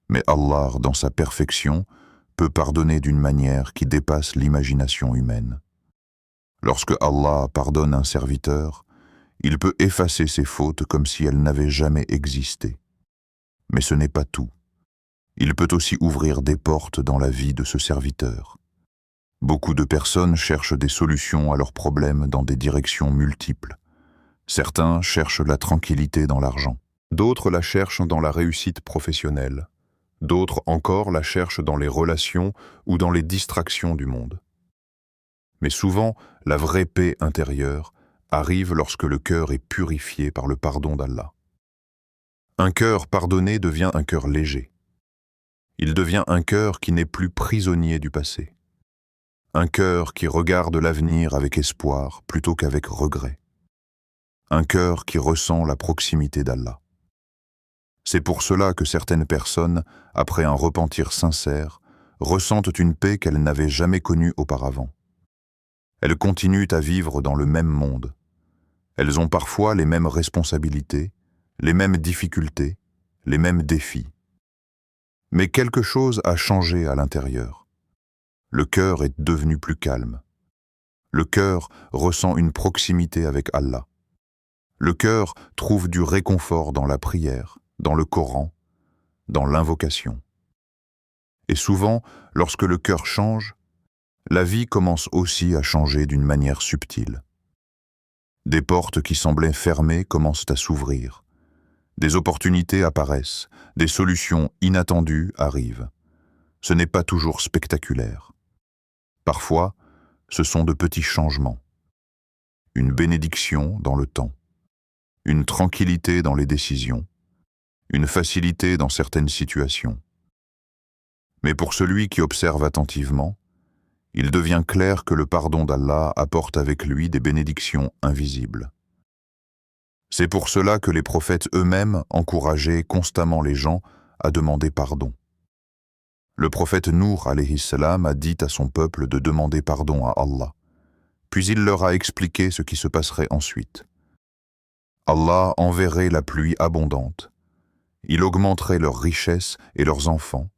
Mais Allah, dans sa perfection, peut pardonner d'une manière qui dépasse l'imagination humaine. Lorsque Allah pardonne un serviteur, il peut effacer ses fautes comme si elles n'avaient jamais existé. Mais ce n'est pas tout. Il peut aussi ouvrir des portes dans la vie de ce serviteur. Beaucoup de personnes cherchent des solutions à leurs problèmes dans des directions multiples. Certains cherchent la tranquillité dans l'argent. D'autres la cherchent dans la réussite professionnelle. D'autres encore la cherchent dans les relations ou dans les distractions du monde. Mais souvent, la vraie paix intérieure, arrive lorsque le cœur est purifié par le pardon d'Allah. Un cœur pardonné devient un cœur léger. Il devient un cœur qui n'est plus prisonnier du passé. Un cœur qui regarde l'avenir avec espoir plutôt qu'avec regret. Un cœur qui ressent la proximité d'Allah. C'est pour cela que certaines personnes, après un repentir sincère, ressentent une paix qu'elles n'avaient jamais connue auparavant. Elles continuent à vivre dans le même monde. Elles ont parfois les mêmes responsabilités, les mêmes difficultés, les mêmes défis. Mais quelque chose a changé à l'intérieur. Le cœur est devenu plus calme. Le cœur ressent une proximité avec Allah. Le cœur trouve du réconfort dans la prière, dans le Coran, dans l'invocation. Et souvent, lorsque le cœur change, la vie commence aussi à changer d'une manière subtile. Des portes qui semblaient fermées commencent à s'ouvrir. Des opportunités apparaissent, des solutions inattendues arrivent. Ce n'est pas toujours spectaculaire. Parfois, ce sont de petits changements. Une bénédiction dans le temps. Une tranquillité dans les décisions. Une facilité dans certaines situations. Mais pour celui qui observe attentivement, il devient clair que le pardon d'Allah apporte avec lui des bénédictions invisibles. C'est pour cela que les prophètes eux-mêmes encourageaient constamment les gens à demander pardon. Le prophète Nour alayhi salam a dit à son peuple de demander pardon à Allah, puis il leur a expliqué ce qui se passerait ensuite. Allah enverrait la pluie abondante, il augmenterait leurs richesses et leurs enfants,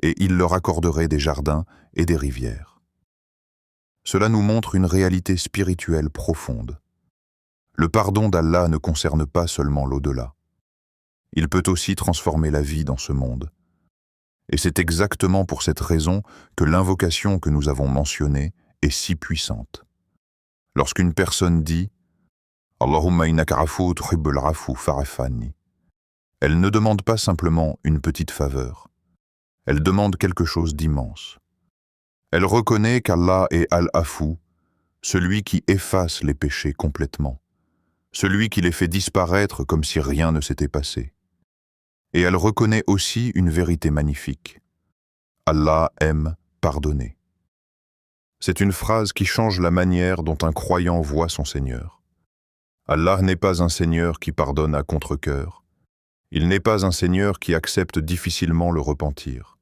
et il leur accorderait des jardins et des rivières. Cela nous montre une réalité spirituelle profonde. Le pardon d'Allah ne concerne pas seulement l'au-delà. Il peut aussi transformer la vie dans ce monde. Et c'est exactement pour cette raison que l'invocation que nous avons mentionnée est si puissante. Lorsqu'une personne dit « Allahumma innaka afu tuhibbul afu fa'afanni », elle ne demande pas simplement une petite faveur. Elle demande quelque chose d'immense. Elle reconnaît qu'Allah est Al-Afou, celui qui efface les péchés complètement, celui qui les fait disparaître comme si rien ne s'était passé. Et elle reconnaît aussi une vérité magnifique. Allah aime pardonner. C'est une phrase qui change la manière dont un croyant voit son Seigneur. Allah n'est pas un Seigneur qui pardonne à contre-cœur. Il n'est pas un Seigneur qui accepte difficilement le repentir.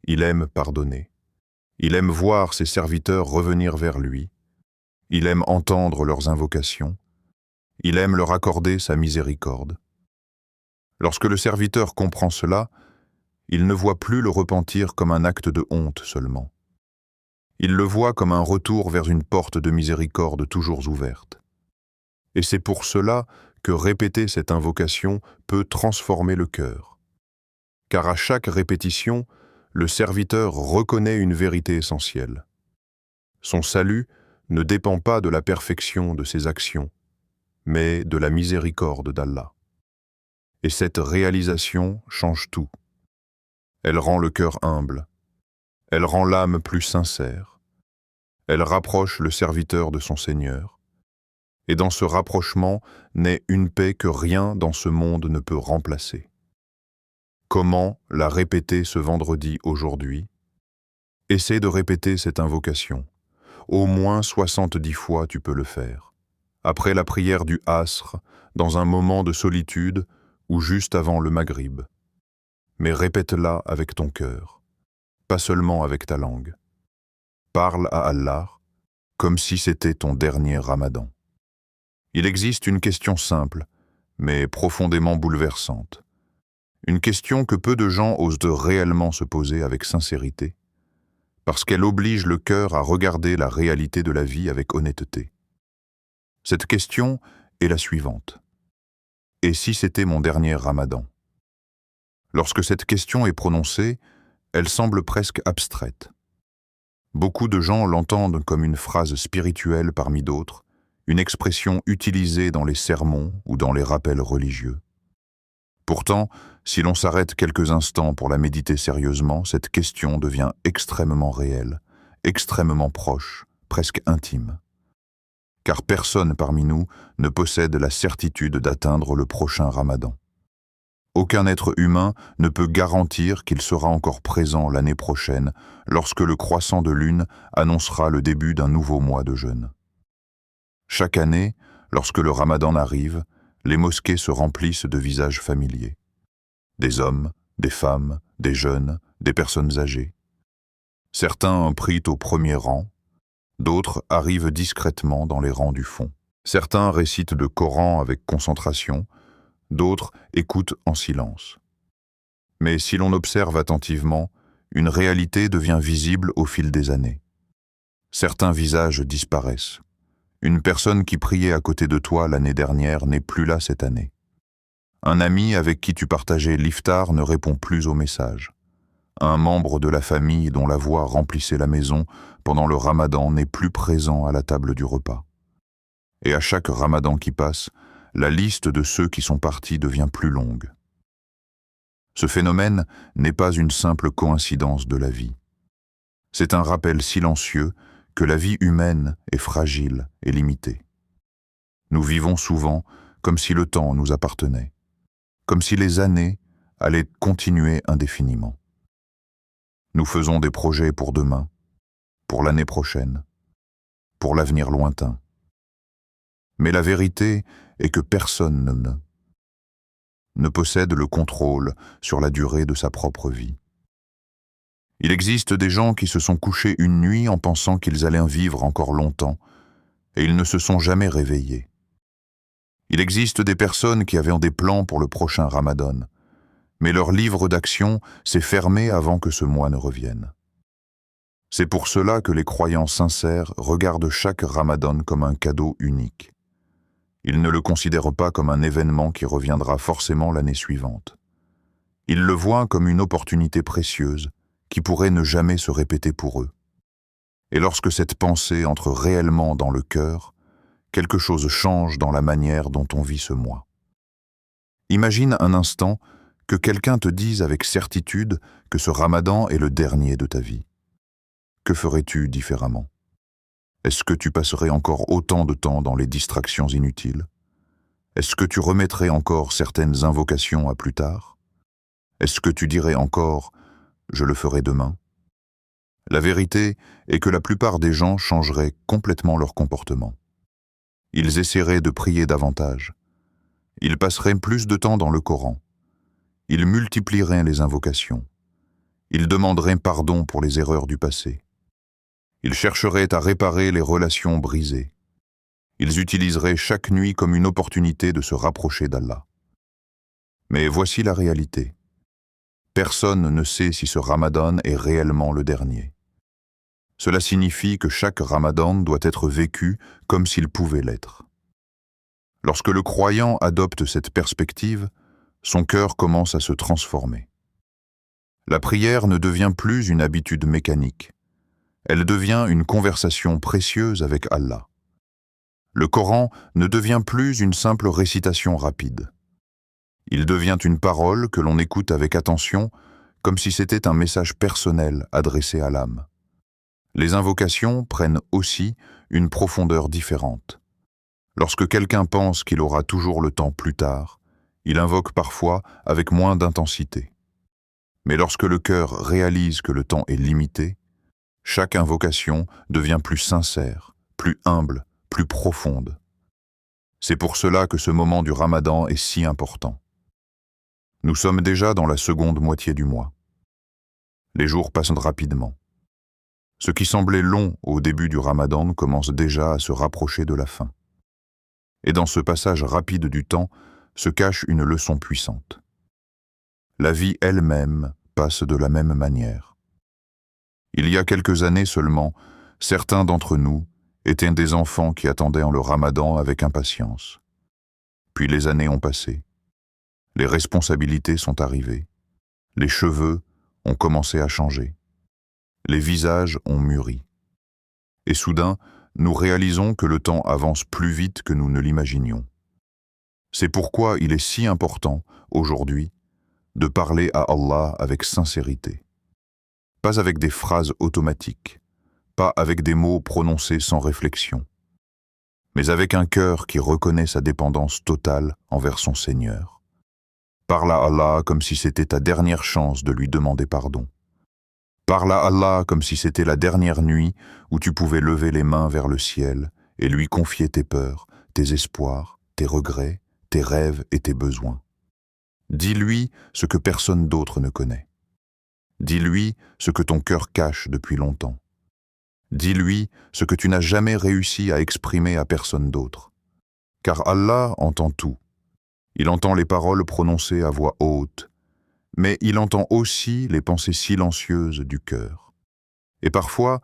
Il aime pardonner. Il aime voir ses serviteurs revenir vers lui. Il aime entendre leurs invocations. Il aime leur accorder sa miséricorde. Lorsque le serviteur comprend cela, il ne voit plus le repentir comme un acte de honte seulement. Il le voit comme un retour vers une porte de miséricorde toujours ouverte. Et c'est pour cela que répéter cette invocation peut transformer le cœur. Car à chaque répétition, le serviteur reconnaît une vérité essentielle. Son salut ne dépend pas de la perfection de ses actions, mais de la miséricorde d'Allah. Et cette réalisation change tout. Elle rend le cœur humble. Elle rend l'âme plus sincère. Elle rapproche le serviteur de son Seigneur. Et dans ce rapprochement naît une paix que rien dans ce monde ne peut remplacer. Comment la répéter ce vendredi aujourd'hui? Essaie de répéter cette invocation. Au moins 70 fois tu peux le faire. Après la prière du Asr, dans un moment de solitude ou juste avant le Maghrib. Mais répète-la avec ton cœur, pas seulement avec ta langue. Parle à Allah comme si c'était ton dernier Ramadan. Il existe une question simple, mais profondément bouleversante. Une question que peu de gens osent réellement se poser avec sincérité, parce qu'elle oblige le cœur à regarder la réalité de la vie avec honnêteté. Cette question est la suivante. Et si c'était mon dernier Ramadan? Lorsque cette question est prononcée, elle semble presque abstraite. Beaucoup de gens l'entendent comme une phrase spirituelle parmi d'autres, une expression utilisée dans les sermons ou dans les rappels religieux. Pourtant, si l'on s'arrête quelques instants pour la méditer sérieusement, cette question devient extrêmement réelle, extrêmement proche, presque intime. car personne parmi nous ne possède la certitude d'atteindre le prochain Ramadan. Aucun être humain ne peut garantir qu'il sera encore présent l'année prochaine lorsque le croissant de lune annoncera le début d'un nouveau mois de jeûne. Chaque année, lorsque le Ramadan arrive, les mosquées se remplissent de visages familiers. Des hommes, des femmes, des jeunes, des personnes âgées. Certains prient au premier rang, d'autres arrivent discrètement dans les rangs du fond. Certains récitent le Coran avec concentration, d'autres écoutent en silence. Mais si l'on observe attentivement, une réalité devient visible au fil des années. Certains visages disparaissent. Une personne qui priait à côté de toi l'année dernière n'est plus là cette année. Un ami avec qui tu partageais l'iftar ne répond plus aux messages. Un membre de la famille dont la voix remplissait la maison pendant le Ramadan n'est plus présent à la table du repas. Et à chaque Ramadan qui passe, la liste de ceux qui sont partis devient plus longue. Ce phénomène n'est pas une simple coïncidence de la vie. C'est un rappel silencieux que la vie humaine est fragile et limitée. Nous vivons souvent comme si le temps nous appartenait, comme si les années allaient continuer indéfiniment. Nous faisons des projets pour demain, pour l'année prochaine, pour l'avenir lointain. Mais la vérité est que personne ne possède le contrôle sur la durée de sa propre vie. Il existe des gens qui se sont couchés une nuit en pensant qu'ils allaient vivre encore longtemps, et ils ne se sont jamais réveillés. Il existe des personnes qui avaient des plans pour le prochain Ramadan, mais leur livre d'action s'est fermé avant que ce mois ne revienne. C'est pour cela que les croyants sincères regardent chaque Ramadan comme un cadeau unique. Ils ne le considèrent pas comme un événement qui reviendra forcément l'année suivante. Ils le voient comme une opportunité précieuse qui pourrait ne jamais se répéter pour eux. Et lorsque cette pensée entre réellement dans le cœur, quelque chose change dans la manière dont on vit ce mois. Imagine un instant que quelqu'un te dise avec certitude que ce Ramadan est le dernier de ta vie. Que ferais-tu différemment? Est-ce que tu passerais encore autant de temps dans les distractions inutiles? Est-ce que tu remettrais encore certaines invocations à plus tard? Est-ce que tu dirais encore « je le ferai demain » ? La vérité est que la plupart des gens changeraient complètement leur comportement. Ils essaieraient de prier davantage. Ils passeraient plus de temps dans le Coran. Ils multiplieraient les invocations. Ils demanderaient pardon pour les erreurs du passé. Ils chercheraient à réparer les relations brisées. Ils utiliseraient chaque nuit comme une opportunité de se rapprocher d'Allah. Mais voici la réalité. Personne ne sait si ce Ramadan est réellement le dernier. Cela signifie que chaque Ramadan doit être vécu comme s'il pouvait l'être. Lorsque le croyant adopte cette perspective, son cœur commence à se transformer. La prière ne devient plus une habitude mécanique. Elle devient une conversation précieuse avec Allah. Le Coran ne devient plus une simple récitation rapide. Il devient une parole que l'on écoute avec attention, comme si c'était un message personnel adressé à l'âme. Les invocations prennent aussi une profondeur différente. Lorsque quelqu'un pense qu'il aura toujours le temps plus tard, il invoque parfois avec moins d'intensité. Mais lorsque le cœur réalise que le temps est limité, chaque invocation devient plus sincère, plus humble, plus profonde. C'est pour cela que ce moment du Ramadan est si important. Nous sommes déjà dans la seconde moitié du mois. Les jours passent rapidement. Ce qui semblait long au début du Ramadan commence déjà à se rapprocher de la fin. Et dans ce passage rapide du temps se cache une leçon puissante. La vie elle-même passe de la même manière. Il y a quelques années seulement, certains d'entre nous étaient des enfants qui attendaient le Ramadan avec impatience. Puis les années ont passé. Les responsabilités sont arrivées. Les cheveux ont commencé à changer. Les visages ont mûri. Et soudain, nous réalisons que le temps avance plus vite que nous ne l'imaginions. C'est pourquoi il est si important, aujourd'hui, de parler à Allah avec sincérité. Pas avec des phrases automatiques, pas avec des mots prononcés sans réflexion, mais avec un cœur qui reconnaît sa dépendance totale envers son Seigneur. Parle à Allah comme si c'était ta dernière chance de lui demander pardon. Parle à Allah comme si c'était la dernière nuit où tu pouvais lever les mains vers le ciel et lui confier tes peurs, tes espoirs, tes regrets, tes rêves et tes besoins. Dis-lui ce que personne d'autre ne connaît. Dis-lui ce que ton cœur cache depuis longtemps. Dis-lui ce que tu n'as jamais réussi à exprimer à personne d'autre. Car Allah entend tout. Il entend les paroles prononcées à voix haute, mais il entend aussi les pensées silencieuses du cœur. Et parfois,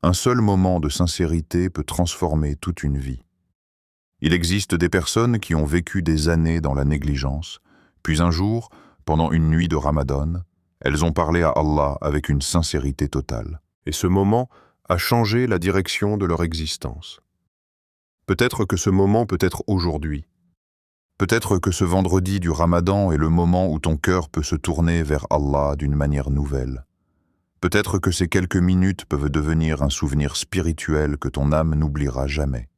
un seul moment de sincérité peut transformer toute une vie. Il existe des personnes qui ont vécu des années dans la négligence, puis un jour, pendant une nuit de Ramadan, elles ont parlé à Allah avec une sincérité totale. Et ce moment a changé la direction de leur existence. Peut-être que ce moment peut être aujourd'hui. Peut-être que ce vendredi du Ramadan est le moment où ton cœur peut se tourner vers Allah d'une manière nouvelle. Peut-être que ces quelques minutes peuvent devenir un souvenir spirituel que ton âme n'oubliera jamais.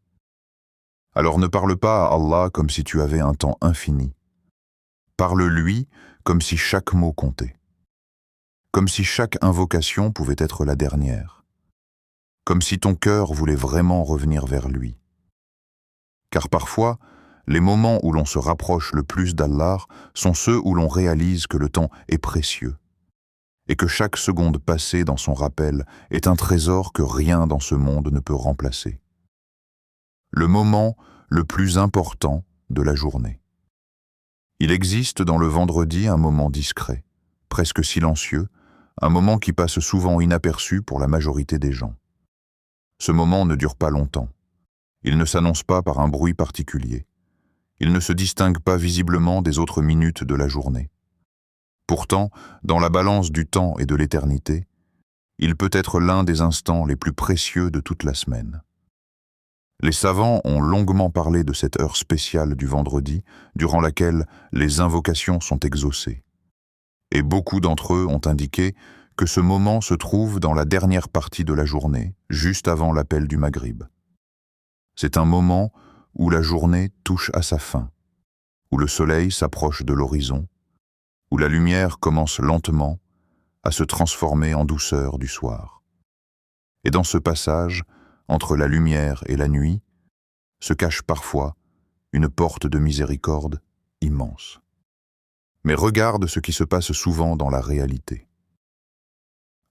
Alors ne parle pas à Allah comme si tu avais un temps infini. Parle-lui comme si chaque mot comptait. Comme si chaque invocation pouvait être la dernière. Comme si ton cœur voulait vraiment revenir vers lui. Car parfois, les moments où l'on se rapproche le plus d'Allah sont ceux où l'on réalise que le temps est précieux et que chaque seconde passée dans son rappel est un trésor que rien dans ce monde ne peut remplacer. Le moment le plus important de la journée. Il existe dans le vendredi un moment discret, presque silencieux, un moment qui passe souvent inaperçu pour la majorité des gens. Ce moment ne dure pas longtemps. Il ne s'annonce pas par un bruit particulier. Il ne se distingue pas visiblement des autres minutes de la journée. Pourtant, dans la balance du temps et de l'éternité, il peut être l'un des instants les plus précieux de toute la semaine. Les savants ont longuement parlé de cette heure spéciale du vendredi, durant laquelle les invocations sont exaucées. Et beaucoup d'entre eux ont indiqué que ce moment se trouve dans la dernière partie de la journée, juste avant l'appel du Maghrib. C'est un moment où la journée touche à sa fin, où le soleil s'approche de l'horizon, où la lumière commence lentement à se transformer en douceur du soir. Et dans ce passage, entre la lumière et la nuit, se cache parfois une porte de miséricorde immense. Mais regarde ce qui se passe souvent dans la réalité.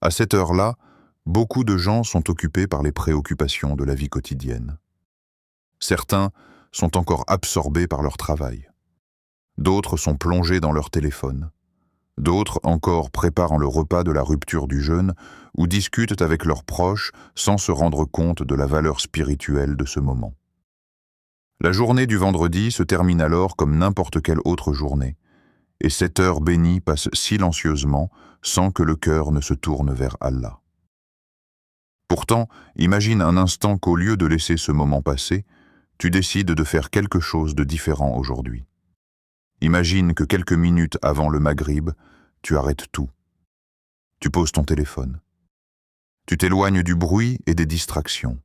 À cette heure-là, beaucoup de gens sont occupés par les préoccupations de la vie quotidienne. Certains sont encore absorbés par leur travail. D'autres sont plongés dans leur téléphone. D'autres encore préparent le repas de la rupture du jeûne ou discutent avec leurs proches sans se rendre compte de la valeur spirituelle de ce moment. La journée du vendredi se termine alors comme n'importe quelle autre journée, et cette heure bénie passe silencieusement sans que le cœur ne se tourne vers Allah. Pourtant, imagine un instant qu'au lieu de laisser ce moment passer, tu décides de faire quelque chose de différent aujourd'hui. Imagine que quelques minutes avant le Maghrib, tu arrêtes tout. Tu poses ton téléphone. Tu t'éloignes du bruit et des distractions.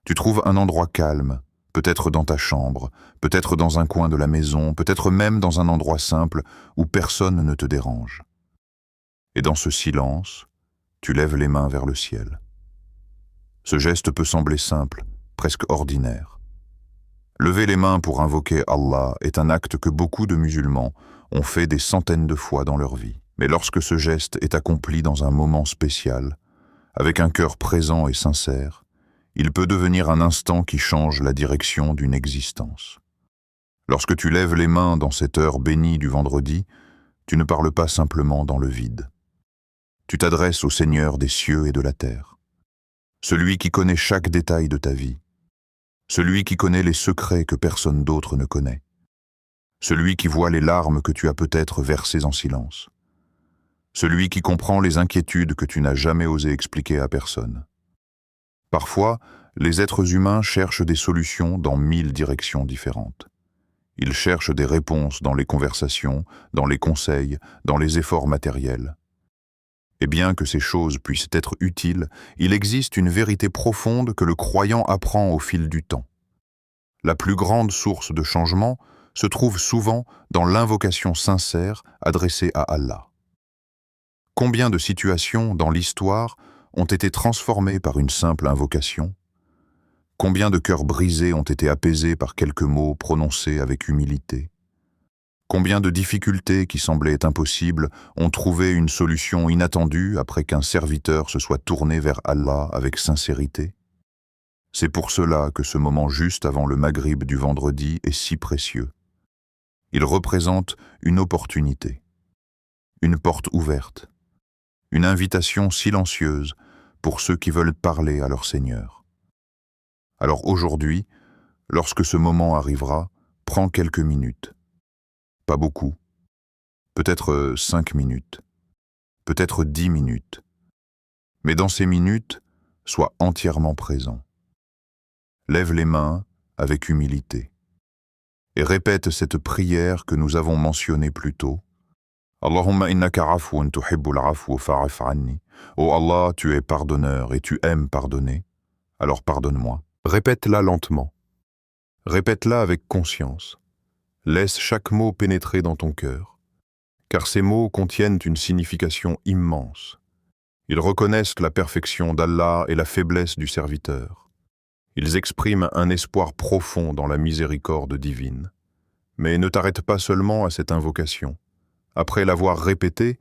Tu trouves un endroit calme, peut-être dans ta chambre, peut-être dans un coin de la maison, peut-être même dans un endroit simple où personne ne te dérange. Et dans ce silence, tu lèves les mains vers le ciel. Ce geste peut sembler simple, presque ordinaire. Lever les mains pour invoquer Allah est un acte que beaucoup de musulmans ont fait des centaines de fois dans leur vie. Mais lorsque ce geste est accompli dans un moment spécial, avec un cœur présent et sincère, il peut devenir un instant qui change la direction d'une existence. Lorsque tu lèves les mains dans cette heure bénie du vendredi, tu ne parles pas simplement dans le vide. Tu t'adresses au Seigneur des cieux et de la terre, celui qui connaît chaque détail de ta vie, celui qui connaît les secrets que personne d'autre ne connaît, celui qui voit les larmes que tu as peut-être versées en silence, celui qui comprend les inquiétudes que tu n'as jamais osé expliquer à personne. Parfois, les êtres humains cherchent des solutions dans 1000 directions différentes. Ils cherchent des réponses dans les conversations, dans les conseils, dans les efforts matériels. Et bien que ces choses puissent être utiles, il existe une vérité profonde que le croyant apprend au fil du temps. La plus grande source de changement se trouve souvent dans l'invocation sincère adressée à Allah. Combien de situations dans l'histoire ont été transformées par une simple invocation? Combien de cœurs brisés ont été apaisés par quelques mots prononcés avec humilité? Combien de difficultés qui semblaient impossibles ont trouvé une solution inattendue après qu'un serviteur se soit tourné vers Allah avec sincérité? C'est pour cela que ce moment juste avant le maghrib du vendredi est si précieux. Il représente une opportunité, une porte ouverte, une invitation silencieuse pour ceux qui veulent parler à leur Seigneur. Alors aujourd'hui, lorsque ce moment arrivera, prends quelques minutes. Pas beaucoup, peut-être 5 minutes, peut-être 10 minutes. Mais dans ces minutes, sois entièrement présent. Lève les mains avec humilité et répète cette prière que nous avons mentionnée plus tôt. Allahumma innaka afwun tuhibbul afwa fa'af anni. Ô Allah, tu es pardonneur et tu aimes pardonner, alors pardonne-moi. Répète-la lentement. Répète-la avec conscience. Laisse chaque mot pénétrer dans ton cœur, car ces mots contiennent une signification immense. Ils reconnaissent la perfection d'Allah et la faiblesse du serviteur. Ils expriment un espoir profond dans la miséricorde divine. Mais ne t'arrête pas seulement à cette invocation. Après l'avoir répétée,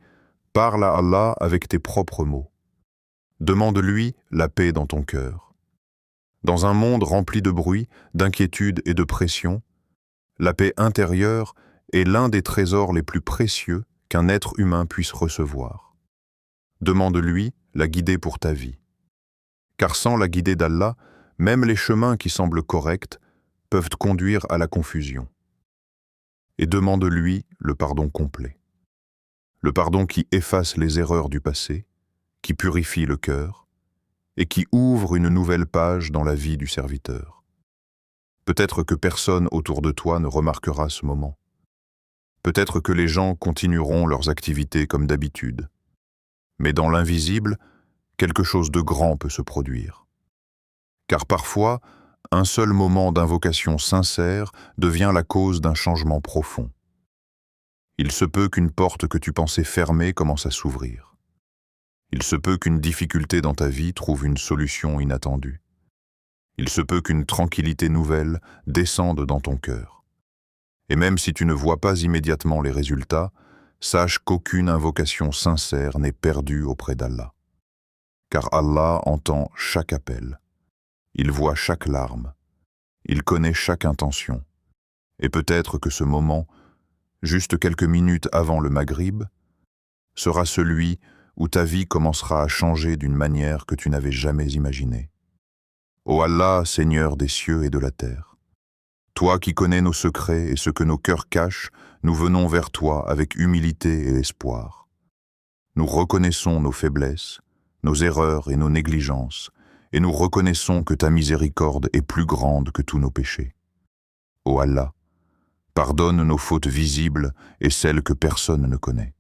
parle à Allah avec tes propres mots. Demande-lui la paix dans ton cœur. Dans un monde rempli de bruit, d'inquiétude et de pression, la paix intérieure est l'un des trésors les plus précieux qu'un être humain puisse recevoir. Demande-lui la guidée pour ta vie. Car sans la guidée d'Allah, même les chemins qui semblent corrects peuvent conduire à la confusion. Et demande-lui le pardon complet. Le pardon qui efface les erreurs du passé, qui purifie le cœur et qui ouvre une nouvelle page dans la vie du serviteur. Peut-être que personne autour de toi ne remarquera ce moment. Peut-être que les gens continueront leurs activités comme d'habitude. Mais dans l'invisible, quelque chose de grand peut se produire. Car parfois, un seul moment d'invocation sincère devient la cause d'un changement profond. Il se peut qu'une porte que tu pensais fermée commence à s'ouvrir. Il se peut qu'une difficulté dans ta vie trouve une solution inattendue. Il se peut qu'une tranquillité nouvelle descende dans ton cœur. Et même si tu ne vois pas immédiatement les résultats, sache qu'aucune invocation sincère n'est perdue auprès d'Allah. Car Allah entend chaque appel. Il voit chaque larme. Il connaît chaque intention. Et peut-être que ce moment, juste quelques minutes avant le maghrib, sera celui où ta vie commencera à changer d'une manière que tu n'avais jamais imaginée. Ô Allah, Seigneur des cieux et de la terre, toi qui connais nos secrets et ce que nos cœurs cachent, nous venons vers toi avec humilité et espoir. Nous reconnaissons nos faiblesses, nos erreurs et nos négligences, et nous reconnaissons que ta miséricorde est plus grande que tous nos péchés. Ô Allah, pardonne nos fautes visibles et celles que personne ne connaît.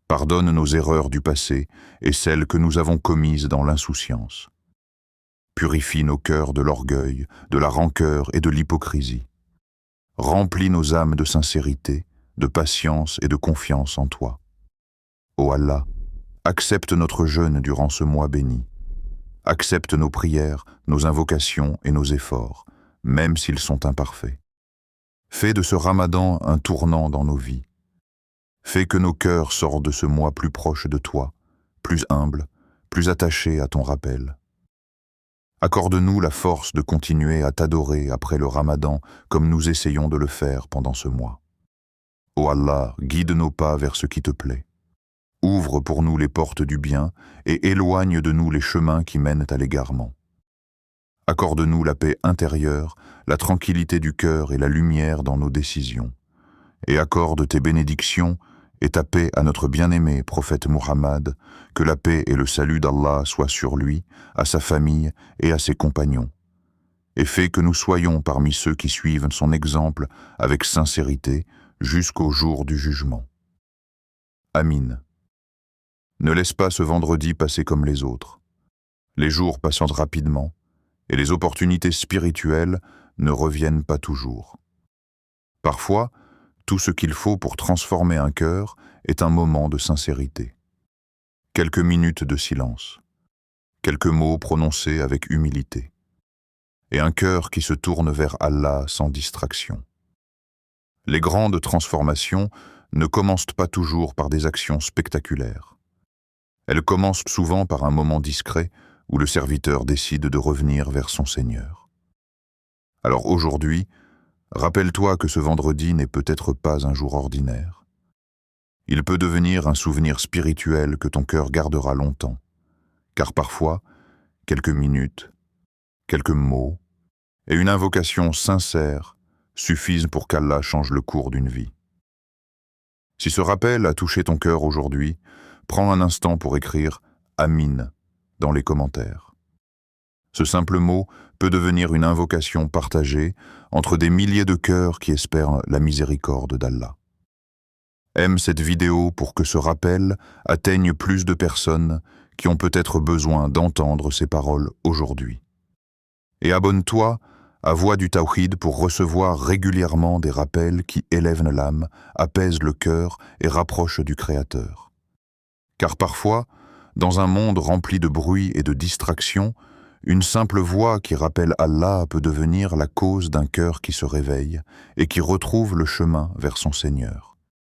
Pardonne nos erreurs du passé et celles que nous avons commises dans l'insouciance. Purifie nos cœurs de l'orgueil, de la rancœur et de l'hypocrisie. Remplis nos âmes de sincérité, de patience et de confiance en toi. Ô Allah, accepte notre jeûne durant ce mois béni. Accepte nos prières, nos invocations et nos efforts, même s'ils sont imparfaits. Fais de ce Ramadan un tournant dans nos vies. Fais que nos cœurs sortent de ce mois plus proches de toi, plus humbles, plus attachés à ton rappel. Accorde-nous la force de continuer à t'adorer après le Ramadan comme nous essayons de le faire pendant ce mois. Ô Allah, guide nos pas vers ce qui te plaît. Ouvre pour nous les portes du bien et éloigne de nous les chemins qui mènent à l'égarement. Accorde-nous la paix intérieure, la tranquillité du cœur et la lumière dans nos décisions. Et accorde tes bénédictions et ta paix à notre bien-aimé prophète Muhammad, que la paix et le salut d'Allah soient sur lui, à sa famille et à ses compagnons. Et fais que nous soyons parmi ceux qui suivent son exemple avec sincérité jusqu'au jour du jugement. Amin. Ne laisse pas ce vendredi passer comme les autres. Les jours passent rapidement, et les opportunités spirituelles ne reviennent pas toujours. Parfois, tout ce qu'il faut pour transformer un cœur est un moment de sincérité. Quelques minutes de silence, quelques mots prononcés avec humilité, et un cœur qui se tourne vers Allah sans distraction. Les grandes transformations ne commencent pas toujours par des actions spectaculaires. Elles commencent souvent par un moment discret où le serviteur décide de revenir vers son Seigneur. Alors aujourd'hui, rappelle-toi que ce vendredi n'est peut-être pas un jour ordinaire. Il peut devenir un souvenir spirituel que ton cœur gardera longtemps, car parfois, quelques minutes, quelques mots et une invocation sincère suffisent pour qu'Allah change le cours d'une vie. Si ce rappel a touché ton cœur aujourd'hui, prends un instant pour écrire « Amin » dans les commentaires. Ce simple mot peut devenir une invocation partagée entre des milliers de cœurs qui espèrent la miséricorde d'Allah. Aime cette vidéo pour que ce rappel atteigne plus de personnes qui ont peut-être besoin d'entendre ces paroles aujourd'hui. Et abonne-toi à Voix du Tawhid pour recevoir régulièrement des rappels qui élèvent l'âme, apaisent le cœur et rapprochent du Créateur. Car parfois, dans un monde rempli de bruit et de distractions, une simple voix qui rappelle Allah peut devenir la cause d'un cœur qui se réveille et qui retrouve le chemin vers son Seigneur.